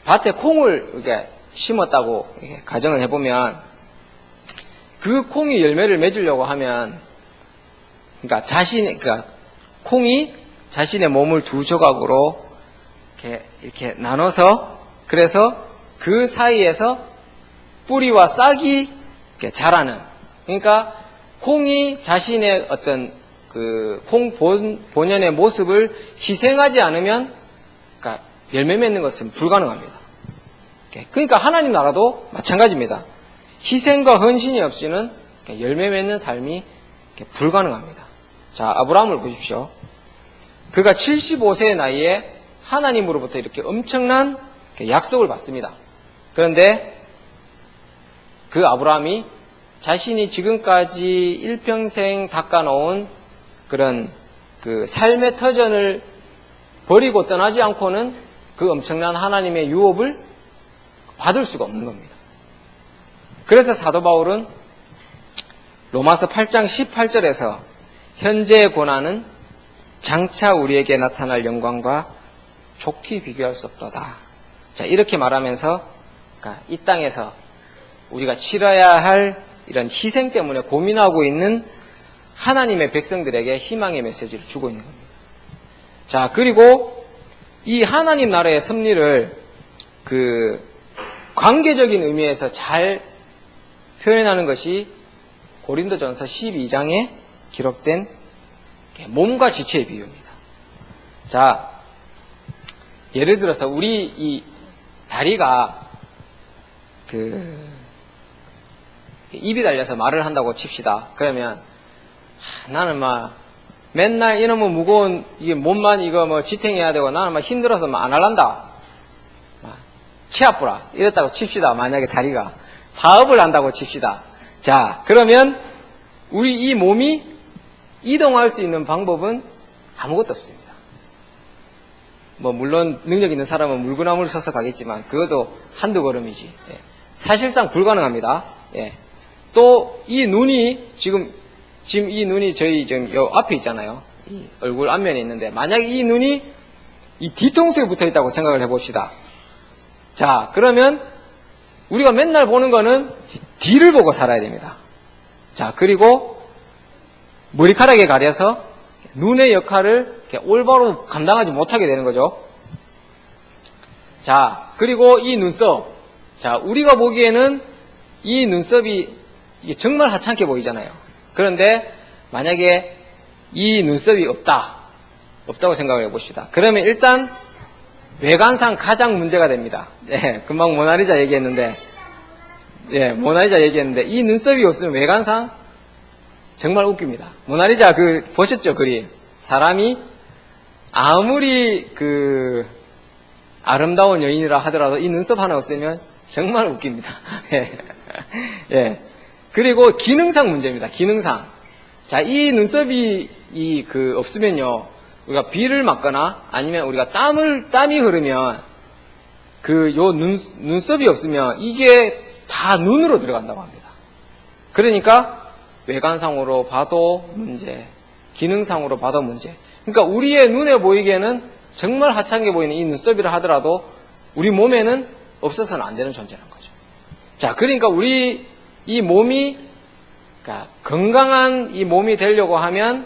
밭에 콩을 이렇게 심었다고 이렇게 가정을 해보면, 그 콩이 열매를 맺으려고 하면, 그러니까 콩이 자신의 몸을 두 조각으로 이렇게 나눠서, 그래서 그 사이에서 뿌리와 싹이 이렇게 자라는, 그러니까 콩이 자신의 어떤 콩 본연의 모습을 희생하지 않으면, 그러니까 열매 맺는 것은 불가능합니다. 그러니까 하나님 나라도 마찬가지입니다. 희생과 헌신이 없이는 열매 맺는 삶이 불가능합니다. 자, 아브라함을 보십시오. 그가 75세의 나이에 하나님으로부터 이렇게 엄청난 약속을 받습니다. 그런데 그 아브라함이 자신이 지금까지 일평생 닦아놓은 그런 삶의 터전을 버리고 떠나지 않고는 그 엄청난 하나님의 유업을 받을 수가 없는 겁니다. 그래서 사도 바울은 로마서 8장 18절에서 현재의 고난은 장차 우리에게 나타날 영광과 좋게 비교할 수 없도다. 자, 이렇게 말하면서 그러니까 이 땅에서 우리가 치러야 할 이런 희생 때문에 고민하고 있는 하나님의 백성들에게 희망의 메시지를 주고 있는 겁니다. 자, 그리고 이 하나님 나라의 섭리를 그 관계적인 의미에서 잘 표현하는 것이 고린도전서 12장에 기록된 몸과 지체의 비유입니다. 자, 예를 들어서 우리 이 다리가 입이 달려서 말을 한다고 칩시다. 그러면 나는 막 맨날 이놈의 무거운 이게 몸만 이거 뭐 지탱해야 되고 나는 막 힘들어서 막 안 할란다. 치 아프라 이랬다고 칩시다. 만약에 다리가 파업을 한다고 칩시다. 자, 그러면 우리 이 몸이 이동할 수 있는 방법은 아무것도 없습니다. 뭐 물론 능력 있는 사람은 물구나무를 서서 가겠지만 그것도 한두 걸음이지. 예. 사실상 불가능합니다. 예. 또 이 눈이 지금 이 눈이 저희 지금 요 앞에 있잖아요. 이 얼굴 앞면에 있는데 만약에 이 눈이 이 뒤통수에 붙어 있다고 생각을 해봅시다. 자, 그러면 우리가 맨날 보는 거는 뒤를 보고 살아야 됩니다. 자, 그리고 머리카락에 가려서 눈의 역할을 이렇게 올바로 감당하지 못하게 되는 거죠. 자, 그리고 이 눈썹. 자, 우리가 보기에는 이 눈썹이 이게 정말 하찮게 보이잖아요. 그런데 만약에 이 눈썹이 없다고 생각을 해봅시다. 그러면 일단 외관상 가장 문제가 됩니다. 예, 금방 모나리자 얘기했는데 이 눈썹이 없으면 외관상 정말 웃깁니다. 모나리자 보셨죠? 그림. 사람이 아무리 아름다운 여인이라 하더라도 이 눈썹 하나 없으면 정말 웃깁니다. 예. 그리고 기능상 문제입니다. 기능상. 자, 이 눈썹이 없으면요. 우리가 비를 맞거나 아니면 우리가 땀이 흐르면 눈썹이 없으면 이게 다 눈으로 들어간다고 합니다. 그러니까 외관상으로 봐도 문제, 기능상으로 봐도 문제. 그러니까 우리의 눈에 보이기에는 정말 하찮게 보이는 이 눈썹이라 하더라도 우리 몸에는 없어서는 안 되는 존재라는 거죠. 자, 그러니까 우리 이 몸이 그러니까 건강한 이 몸이 되려고 하면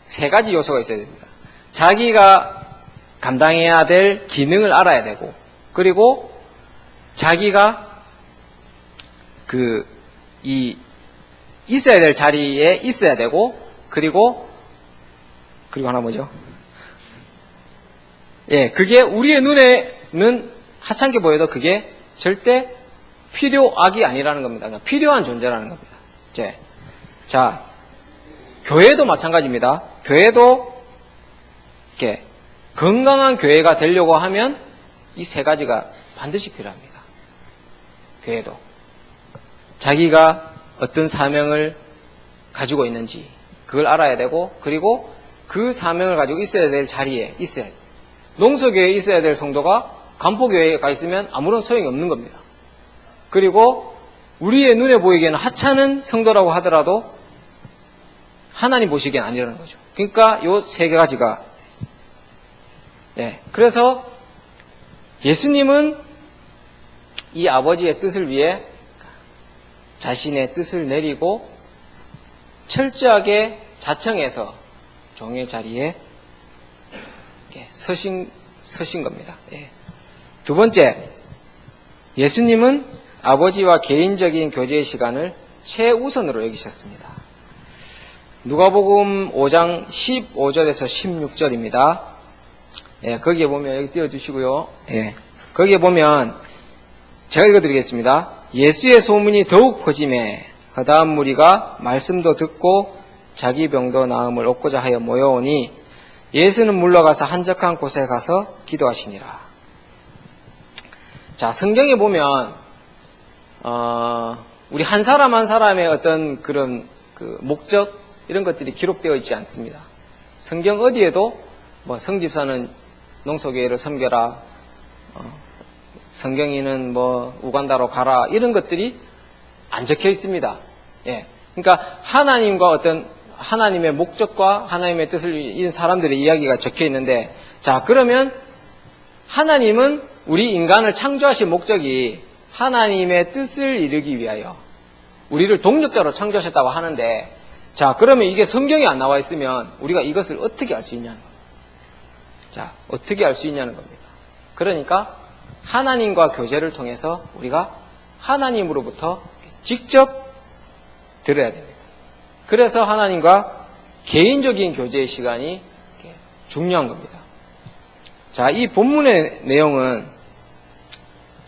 세 가지 요소가 있어야 됩니다. 자기가 감당해야 될 기능을 알아야 되고, 그리고 자기가 있어야 될 자리에 있어야 되고, 그리고 하나 뭐죠? 예, 그게 우리의 눈에는 하찮게 보여도 그게 절대 필요악이 아니라는 겁니다. 그냥 필요한 존재라는 겁니다. 자, 교회도 마찬가지입니다. 교회도 이렇게 건강한 교회가 되려고 하면 이 세 가지가 반드시 필요합니다. 교회도 자기가 어떤 사명을 가지고 있는지 그걸 알아야 되고, 그리고 그 사명을 가지고 있어야 될 자리에 있어야 돼요. 농서교회에 있어야 될 성도가 간포교회에 가 있으면 아무런 소용이 없는 겁니다. 그리고 우리의 눈에 보이기에는 하찮은 성도라고 하더라도 하나님 보시기엔 아니라는 거죠. 그러니까 요 세 가지가 그래서 예수님은 이 아버지의 뜻을 위해 자신의 뜻을 내리고 철저하게 자청해서 종의 자리에 서신 겁니다. 두 번째, 예수님은 아버지와 개인적인 교제의 시간을 최우선으로 여기셨습니다. 누가복음 5장 15절에서 16절입니다. 거기에 보면, 여기 띄워주시고요. 거기에 보면 제가 읽어드리겠습니다. 예수의 소문이 더욱 퍼짐에 그다음 무리가 말씀도 듣고 자기 병도 나음을 얻고자 하여 모여오니 예수는 물러가서 한적한 곳에 가서 기도하시니라. 자, 성경에 보면 우리 한 사람 한 사람의 어떤 그런 목적 이런 것들이 기록되어 있지 않습니다. 성경 어디에도 성집사는 농소교회를 섬겨라, 성경이는 뭐 우간다로 가라 이런 것들이 안 적혀 있습니다. 예. 그러니까 하나님과 어떤 하나님의 목적과 하나님의 뜻을 이룬 사람들의 이야기가 적혀 있는데, 자, 그러면 하나님은 우리 인간을 창조하신 목적이 하나님의 뜻을 이루기 위하여 우리를 동력자로 창조하셨다고 하는데, 자, 그러면 이게 성경에 안 나와 있으면 우리가 이것을 어떻게 알 수 있냐는 겁니다. 자, 어떻게 알 수 있냐는 겁니다. 그러니까 하나님과 교제를 통해서 우리가 하나님으로부터 직접 들어야 됩니다. 그래서 하나님과 개인적인 교제의 시간이 중요한 겁니다. 자, 이 본문의 내용은,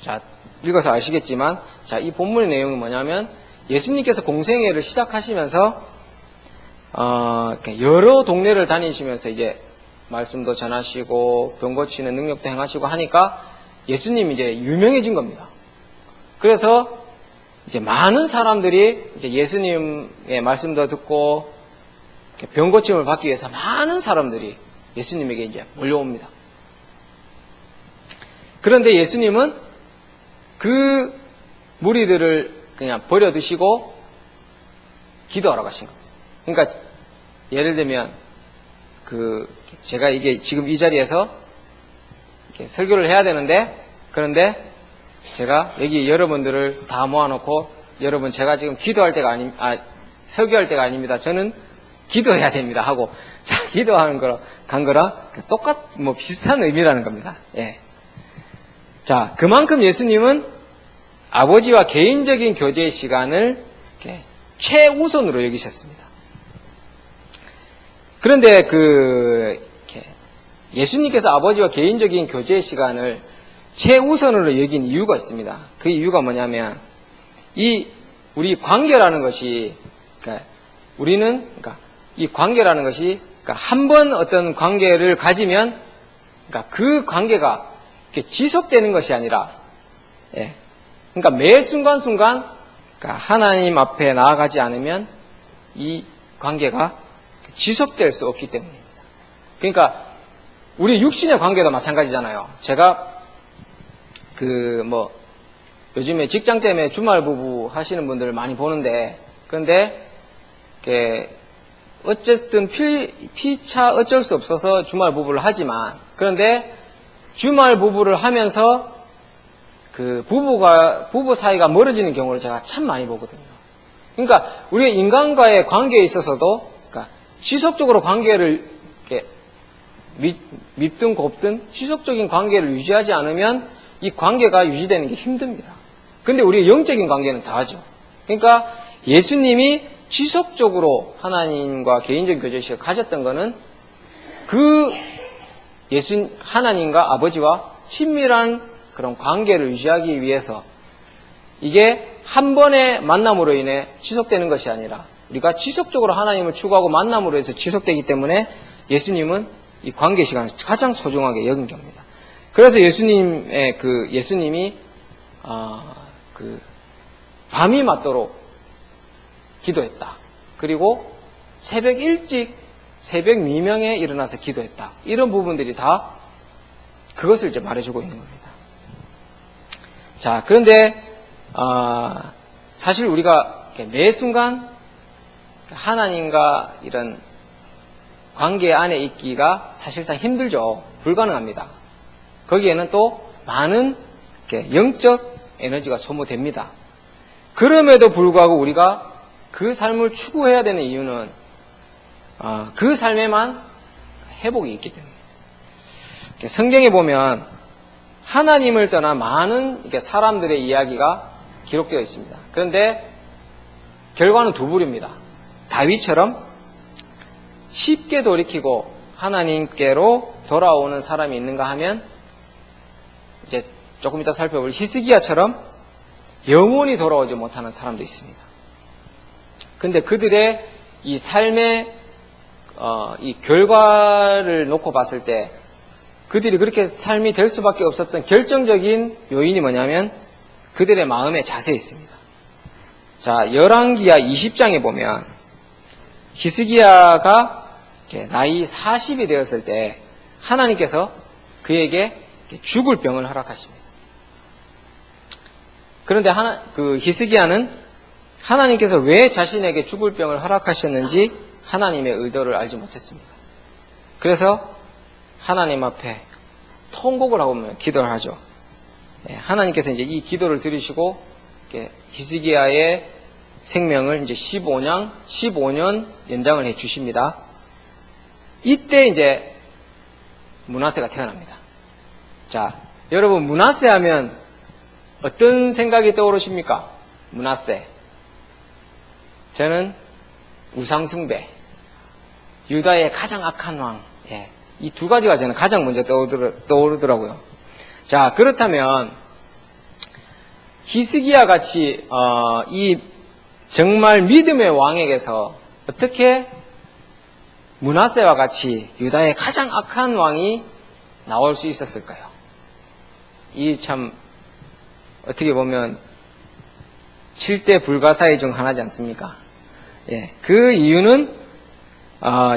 자, 읽어서 아시겠지만, 자, 이 본문의 내용은 뭐냐면, 예수님께서 공생애를 시작하시면서, 여러 동네를 다니시면서 이제 말씀도 전하시고, 병 고치는 능력도 행하시고 하니까 예수님이 이제 유명해진 겁니다. 그래서 이제 많은 사람들이 이제 예수님의 말씀도 듣고 병 고침을 받기 위해서 많은 사람들이 예수님에게 이제 몰려옵니다. 그런데 예수님은 그 무리들을 그냥 버려두시고 기도하러 가신 겁니다. 그러니까 예를 들면 제가 이게 지금 이 자리에서 이렇게 설교를 해야 되는데, 그런데 제가 여기 여러분들을 다 모아놓고, 여러분 제가 지금 기도할 때가 설교할 때가 아닙니다. 저는 기도해야 됩니다 하고, 자, 기도하는 거랑 간 거랑 비슷한 의미라는 겁니다. 예. 자, 그만큼 예수님은 아버지와 개인적인 교제의 시간을 최우선으로 여기셨습니다. 그런데 예수님께서 아버지와 개인적인 교제의 시간을 최우선으로 여긴 이유가 있습니다. 그 이유가 뭐냐면, 우리 관계라는 것이, 이 관계라는 것이, 한 번 어떤 관계를 가지면, 그 관계가 지속되는 것이 아니라, 예. 그러니까 매 순간순간, 하나님 앞에 나아가지 않으면 이 관계가 지속될 수 없기 때문입니다. 그러니까, 우리 육신의 관계도 마찬가지잖아요. 제가 요즘에 직장 때문에 주말 부부 하시는 분들 많이 보는데, 그런데, 어쨌든 피차 어쩔 수 없어서 주말 부부를 하지만, 그런데 주말 부부를 하면서 부부 사이가 멀어지는 경우를 제가 참 많이 보거든요. 그러니까, 우리가 인간과의 관계에 있어서도, 지속적으로 관계를, 밉든 곱든 지속적인 관계를 유지하지 않으면 이 관계가 유지되는 게 힘듭니다. 근데 우리의 영적인 관계는 다하죠. 그러니까 예수님이 지속적으로 하나님과 개인적인 교제식을 가졌던 것은 하나님과 아버지와 친밀한 그런 관계를 유지하기 위해서, 이게 한 번의 만남으로 인해 지속되는 것이 아니라 우리가 지속적으로 하나님을 추구하고 만남으로 해서 지속되기 때문에 예수님은 이 관계 시간을 가장 소중하게 여긴 겁니다. 그래서 예수님이 밤이 맞도록 기도했다. 그리고 새벽 일찍, 새벽 미명에 일어나서 기도했다. 이런 부분들이 다 그것을 이제 말해주고 있는 겁니다. 자, 그런데 사실 우리가 매 순간 하나님과 이런 관계 안에 있기가 사실상 힘들죠. 불가능합니다. 거기에는 또 많은 영적 에너지가 소모됩니다. 그럼에도 불구하고 우리가 그 삶을 추구해야 되는 이유는 그 삶에만 회복이 있기 때문입니다. 성경에 보면 하나님을 떠난 많은 사람들의 이야기가 기록되어 있습니다. 그런데 결과는 두 부류입니다. 다윗처럼 쉽게 돌이키고 하나님께로 돌아오는 사람이 있는가 하면, 이제 조금 이따 살펴볼 히스기야처럼 영원히 돌아오지 못하는 사람도 있습니다. 근데 그들의 이 삶의 이 결과를 놓고 봤을 때 그들이 그렇게 삶이 될 수밖에 없었던 결정적인 요인이 뭐냐면 그들의 마음의 자세에 있습니다. 자, 열왕기야 20장에 보면 히스기야가 나이 40이 되었을 때 하나님께서 그에게 죽을 병을 허락하십니다. 그런데 히스기야는 하나님께서 왜 자신에게 죽을 병을 허락하셨는지 하나님의 의도를 알지 못했습니다. 그래서 하나님 앞에 통곡을 하고 기도를 하죠. 하나님께서 이제 이 기도를 들으시고 히스기야의 생명을 이제 15년 연장을 해 주십니다. 이때 이제 므낫세가 태어납니다. 자, 여러분 므낫세 하면 어떤 생각이 떠오르십니까? 므낫세. 저는 우상숭배, 유다의 가장 악한 왕, 이 두 가지가 저는 가장 먼저 떠오르더라고요. 자, 그렇다면 히스기야 같이 이 정말 믿음의 왕에게서 어떻게 므낫세와 같이 유다의 가장 악한 왕이 나올 수 있었을까요? 이 참 어떻게 보면 7대 불가사의 중 하나지 않습니까? 그 이유는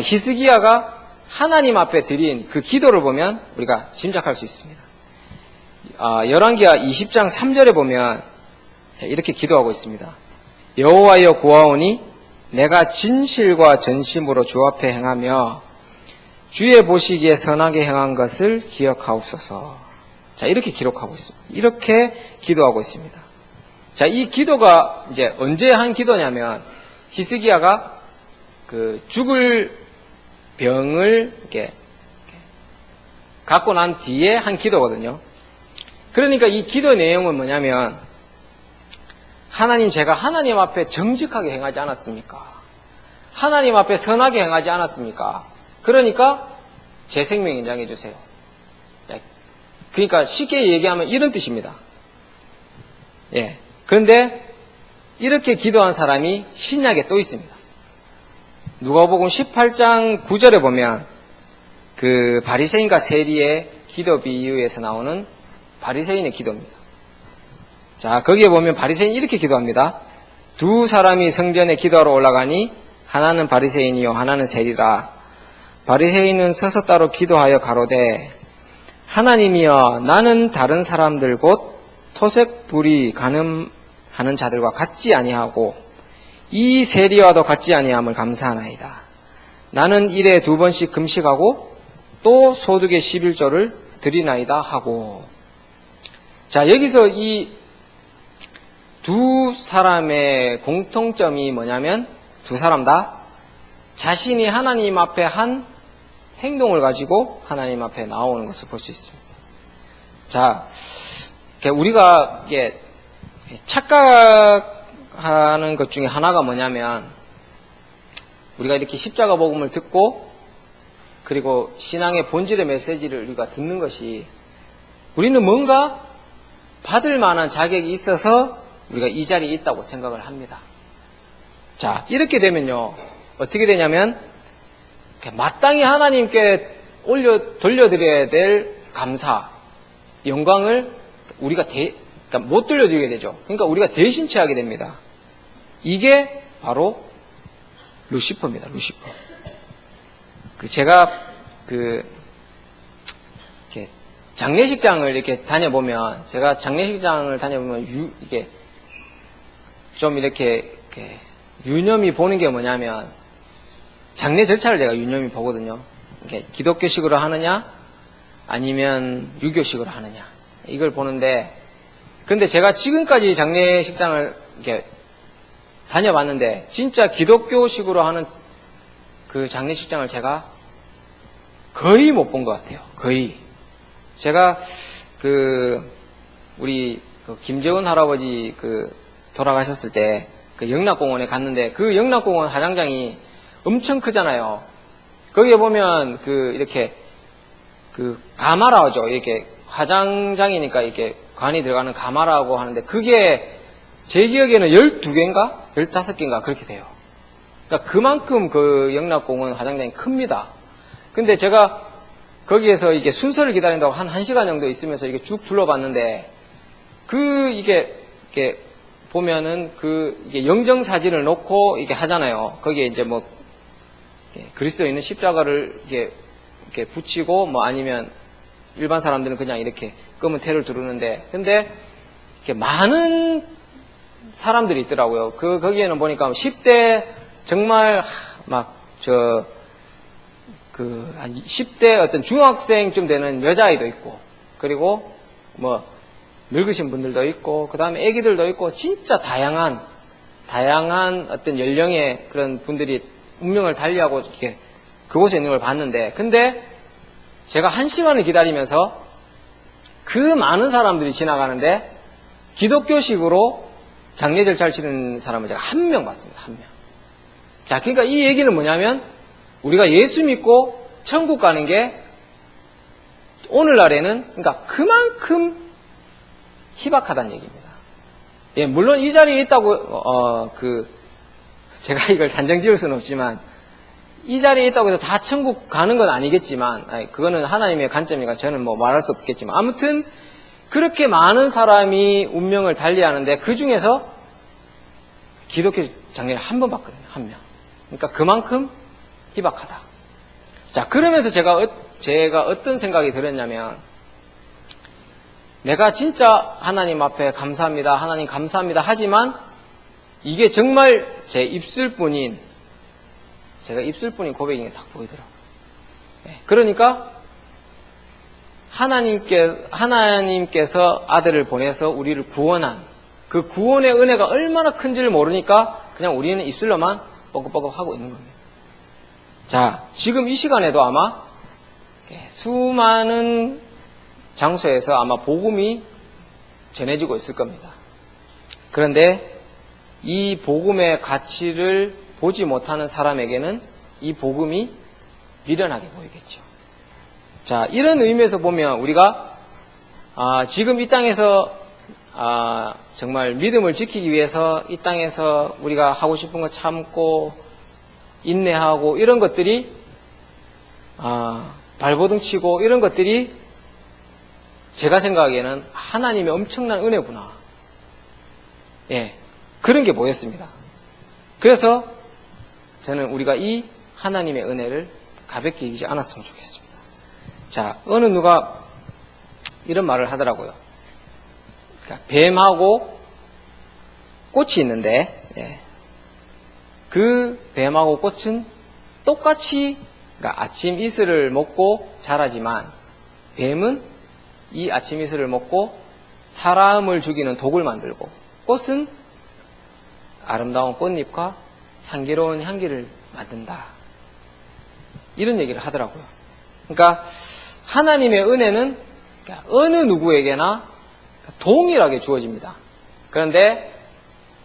히스기야가 하나님 앞에 드린 그 기도를 보면 우리가 짐작할 수 있습니다. 열왕기하 20장 3절에 보면 이렇게 기도하고 있습니다. 여호와여 구하오니 내가 진실과 전심으로 주 앞에 행하며 주의 보시기에 선하게 행한 것을 기억하옵소서. 자, 이렇게 기록하고 있습니다. 이렇게 기도하고 있습니다. 자, 이 기도가 이제 언제 한 기도냐면 히스기야가 그 죽을 병을 이렇게 갖고 난 뒤에 한 기도거든요. 그러니까 이 기도 내용은 뭐냐면 하나님, 제가 하나님 앞에 정직하게 행하지 않았습니까? 하나님 앞에 선하게 행하지 않았습니까? 그러니까 제 생명 인정해 주세요. 그러니까 쉽게 얘기하면 이런 뜻입니다. 그런데 이렇게 기도한 사람이 신약에 또 있습니다. 누가복음 18장 9절에 보면 그 바리새인과 세리의 기도 비유에서 나오는 바리새인의 기도입니다. 자, 거기에 보면 바리새인이 이렇게 기도합니다. 두 사람이 성전에 기도하러 올라가니 하나는 바리새인이요 하나는 세리라. 바리새인은 서서 따로 기도하여 가로되 하나님이여 나는 다른 사람들 곧 토색 불이 간음하는 자들과 같지 아니하고 이 세리와도 같지 아니함을 감사하나이다. 나는 일에 2번씩 금식하고 또 소득의 11조를 드리나이다 하고. 자, 여기서 이 두 사람의 공통점이 뭐냐면 두 사람 다 자신이 하나님 앞에 한 행동을 가지고 하나님 앞에 나오는 것을 볼 수 있습니다. 자, 우리가 착각하는 것 중에 하나가 뭐냐면 우리가 이렇게 십자가 복음을 듣고 그리고 신앙의 본질의 메시지를 우리가 듣는 것이 우리는 뭔가 받을 만한 자격이 있어서 우리가 이 자리에 있다고 생각을 합니다. 자, 이렇게 되면요 어떻게 되냐면 마땅히 하나님께 돌려드려야 될 감사, 영광을 우리가 그러니까 못 돌려드리게 되죠. 그러니까 우리가 대신 취하게 됩니다. 이게 바로 루시퍼입니다. 루시퍼. 제가 이렇게 장례식장을 이렇게 다녀보면, 제가 장례식장을 다녀보면 이게 좀 이렇게 유념히 보는 게 뭐냐면 장례 절차를 제가 유념히 보거든요. 이렇게 기독교식으로 하느냐 아니면 유교식으로 하느냐 이걸 보는데, 근데 제가 지금까지 장례식장을 이렇게 다녀봤는데 진짜 기독교식으로 하는 그 장례식장을 제가 거의 못 본 것 같아요. 거의. 제가 우리 김재원 할아버지 돌아가셨을 때 그 영락공원에 갔는데 그 영락공원 화장장이 엄청 크잖아요. 거기에 보면 이렇게 가마라죠. 이렇게 화장장이니까 이렇게 관이 들어가는 가마라고 하는데 그게 제 기억에는 12개인가? 15개인가? 그렇게 돼요. 그러니까 그만큼 그 영락공원 화장장이 큽니다. 근데 제가 거기에서 이게 순서를 기다린다고 한 1시간 정도 있으면서 이게 쭉 둘러봤는데 이게 보면은 이게 영정사진을 놓고 이게 하잖아요. 거기에 이제 뭐 그리스도에 있는 십자가를 이렇게 붙이고 뭐 아니면 일반 사람들은 그냥 이렇게 검은 테를 두르는데, 근데 이렇게 많은 사람들이 있더라고요. 거기에는 보니까 10대 정말 한 10대 어떤 중학생쯤 되는 여자아이도 있고, 그리고 뭐 늙으신 분들도 있고, 그 다음에 애기들도 있고, 진짜 다양한 어떤 연령의 그런 분들이 운명을 달리하고 이렇게 그곳에 있는 걸 봤는데, 근데 제가 1시간을 기다리면서 그 많은 사람들이 지나가는데 기독교식으로 장례 절차를 치르는 사람을 제가 한 명 봤습니다. 한 명. 자, 그러니까 이 얘기는 뭐냐면 우리가 예수 믿고 천국 가는 게 오늘날에는 그러니까 그만큼 희박하다는 얘기입니다. 예, 물론 이 자리에 있다고 제가 이걸 단정 지을 수는 없지만 이 자리에 있다고 해서 다 천국 가는 건 아니겠지만, 그거는 하나님의 관점이니까 저는 뭐 말할 수 없겠지만, 아무튼 그렇게 많은 사람이 운명을 달리하는데 그 중에서 기독교 장례를 한 번 봤거든요. 한 명. 그러니까 그만큼 희박하다. 자, 그러면서 제가 어떤 생각이 들었냐면, 내가 진짜 하나님 앞에 감사합니다, 하나님 감사합니다 하지만 이게 정말 제 입술뿐인 고백인 게 딱 보이더라고요. 그러니까 하나님께서 아들을 보내서 우리를 구원한 그 구원의 은혜가 얼마나 큰지를 모르니까 그냥 우리는 입술로만 뻐긋뻐긋 하고 있는 겁니다. 자, 지금 이 시간에도 아마 수많은 장소에서 아마 복음이 전해지고 있을 겁니다. 그런데 이 복음의 가치를 보지 못하는 사람에게는 이 복음이 미련하게 보이겠죠. 자, 이런 의미에서 보면 우리가 지금 이 땅에서 정말 믿음을 지키기 위해서 이 땅에서 우리가 하고 싶은 거 참고 인내하고 이런 것들이 발버둥 치고 이런 것들이 제가 생각하기에는 하나님의 엄청난 은혜구나. 예, 그런 게 보였습니다. 그래서 저는 우리가 이 하나님의 은혜를 가볍게 여기지 않았으면 좋겠습니다. 자, 어느 누가 이런 말을 하더라고요. 그러니까 뱀하고 꽃이 있는데, 그 뱀하고 꽃은 똑같이 그러니까 아침 이슬을 먹고 자라지만 뱀은 이 아침 이슬을 먹고 사람을 죽이는 독을 만들고 꽃은 아름다운 꽃잎과 향기로운 향기를 만든다. 이런 얘기를 하더라고요. 그러니까 하나님의 은혜는 어느 누구에게나 동일하게 주어집니다. 그런데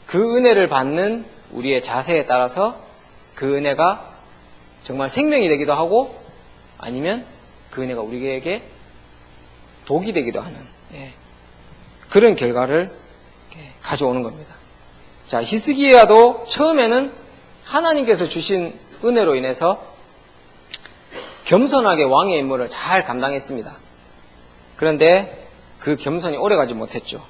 그 은혜를 받는 우리의 자세에 따라서 그 은혜가 정말 생명이 되기도 하고 아니면 그 은혜가 우리에게 독이 되기도 하는 그런 결과를 가져오는 겁니다. 자, 히스기야도 처음에는 하나님께서 주신 은혜로 인해서 겸손하게 왕의 임무를 잘 감당했습니다. 그런데 그 겸손이 오래가지 못했죠.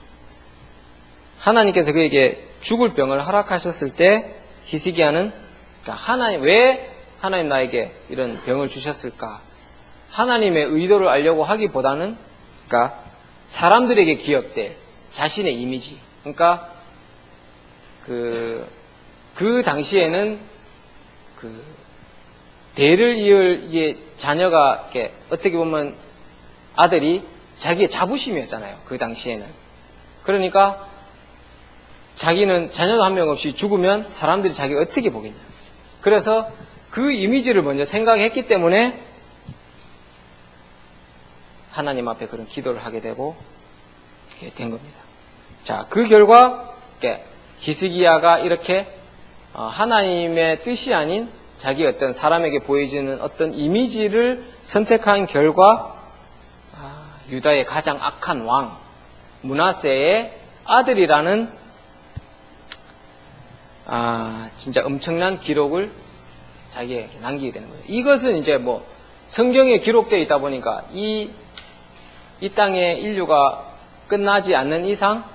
하나님께서 그에게 죽을 병을 허락하셨을 때 히스기야는 왜 하나님 나에게 이런 병을 주셨을까? 하나님의 의도를 알려고 하기보다는 사람들에게 기억될 자신의 이미지. 그러니까 그 당시에는 대를 이을 자녀가 어떻게 보면 아들이 자기의 자부심이었잖아요. 그 당시에는. 그러니까 자기는 자녀도 한 명 없이 죽으면 사람들이 자기가 어떻게 보겠냐. 그래서 그 이미지를 먼저 생각했기 때문에 하나님 앞에 그런 기도를 하게 되고 이렇게 된 겁니다. 자, 그 결과 히스기야가 이렇게 하나님의 뜻이 아닌 자기 어떤 사람에게 보여지는 어떤 이미지를 선택한 결과 유다의 가장 악한 왕 므낫세의 아들이라는 진짜 엄청난 기록을 자기에게 남기게 되는 거예요. 이것은 이제 뭐 성경에 기록되어 있다 보니까 이 땅의 인류가 끝나지 않는 이상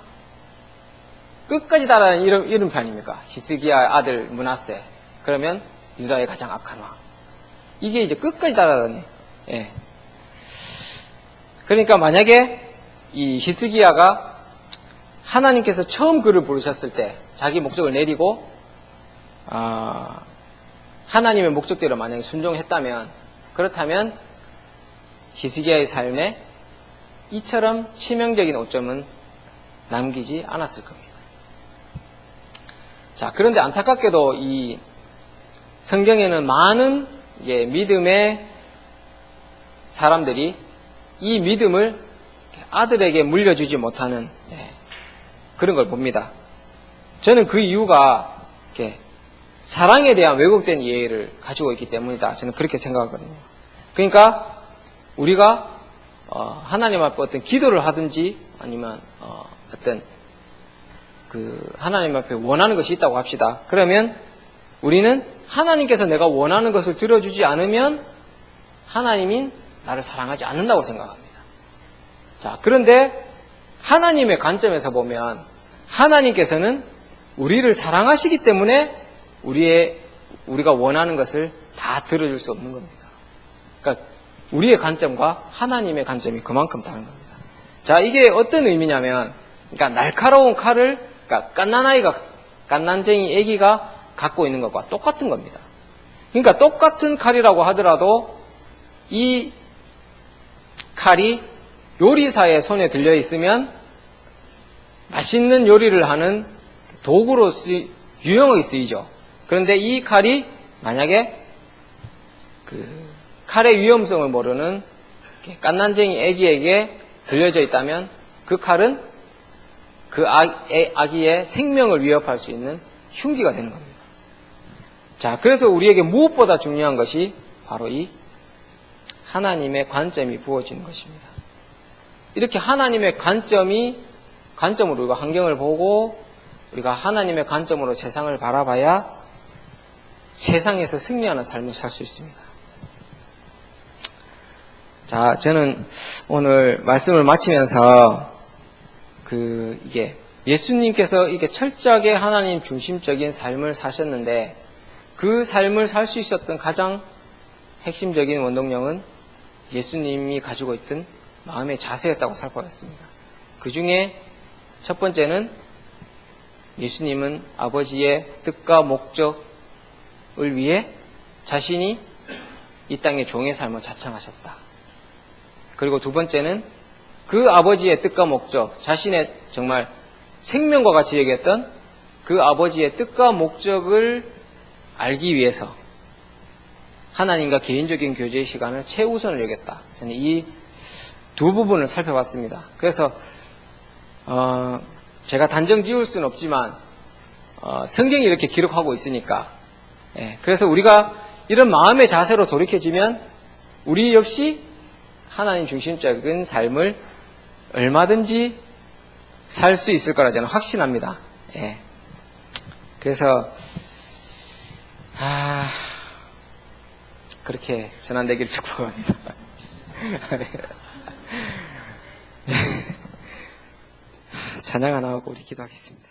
끝까지 따라하는 이름표 아닙니까? 히스기야 아들 므낫세. 그러면 유다의 가장 악한 왕. 이게 이제 끝까지 따라다니. 그러니까 만약에 이 히스기야가 하나님께서 처음 그를 부르셨을 때 자기 목적을 내리고 하나님의 목적대로 만약에 순종했다면, 그렇다면 히스기야의 삶에 이처럼 치명적인 오점은 남기지 않았을 겁니다. 자, 그런데 안타깝게도 이 성경에는 많은 믿음의 사람들이 이 믿음을 아들에게 물려주지 못하는 그런 걸 봅니다. 저는 그 이유가 사랑에 대한 왜곡된 이해를 가지고 있기 때문이다. 저는 그렇게 생각하거든요. 그러니까 우리가 하나님 앞에 어떤 기도를 하든지 아니면 어떤 하나님 앞에 원하는 것이 있다고 합시다. 그러면 우리는 하나님께서 내가 원하는 것을 들어주지 않으면 하나님이 나를 사랑하지 않는다고 생각합니다. 자, 그런데 하나님의 관점에서 보면 하나님께서는 우리를 사랑하시기 때문에 우리가 원하는 것을 다 들어줄 수 없는 겁니다. 그러니까 우리의 관점과 하나님의 관점이 그만큼 다른 겁니다. 자, 이게 어떤 의미냐면, 그러니까 날카로운 칼을, 그러니까 갓난쟁이 애기가 갖고 있는 것과 똑같은 겁니다. 그러니까 똑같은 칼이라고 하더라도 이 칼이 요리사의 손에 들려 있으면 맛있는 요리를 하는 도구로 유용하게 쓰이죠. 그런데 이 칼이 만약에 칼의 위험성을 모르는 갓난쟁이 애기에게 들려져 있다면 그 칼은 그 아기의 생명을 위협할 수 있는 흉기가 되는 겁니다. 자, 그래서 우리에게 무엇보다 중요한 것이 바로 이 하나님의 관점이 부어지는 것입니다. 이렇게 하나님의 관점으로 우리가 환경을 보고 우리가 하나님의 관점으로 세상을 바라봐야 세상에서 승리하는 삶을 살 수 있습니다. 자, 저는 오늘 말씀을 마치면서 이게 예수님께서 이게 철저하게 하나님 중심적인 삶을 사셨는데 그 삶을 살 수 있었던 가장 핵심적인 원동력은 예수님이 가지고 있던 마음의 자세였다고 살펴봤습니다. 그 중에 첫 번째는 예수님은 아버지의 뜻과 목적을 위해 자신이 이 땅의 종의 삶을 자청하셨다. 그리고 두 번째는 그 아버지의 뜻과 목적, 자신의 정말 생명과 같이 여겼던 그 아버지의 뜻과 목적을 알기 위해서 하나님과 개인적인 교제의 시간을 최우선을 여겼다. 저는 이 두 부분을 살펴봤습니다. 그래서 제가 단정 지을 수는 없지만 성경이 이렇게 기록하고 있으니까 그래서 우리가 이런 마음의 자세로 돌이켜지면 우리 역시 하나님 중심적인 삶을 얼마든지 살 수 있을 거라 저는 확신합니다. 그래서 그렇게 전환되기를 축복합니다. 찬양 하나 하고 우리 기도하겠습니다.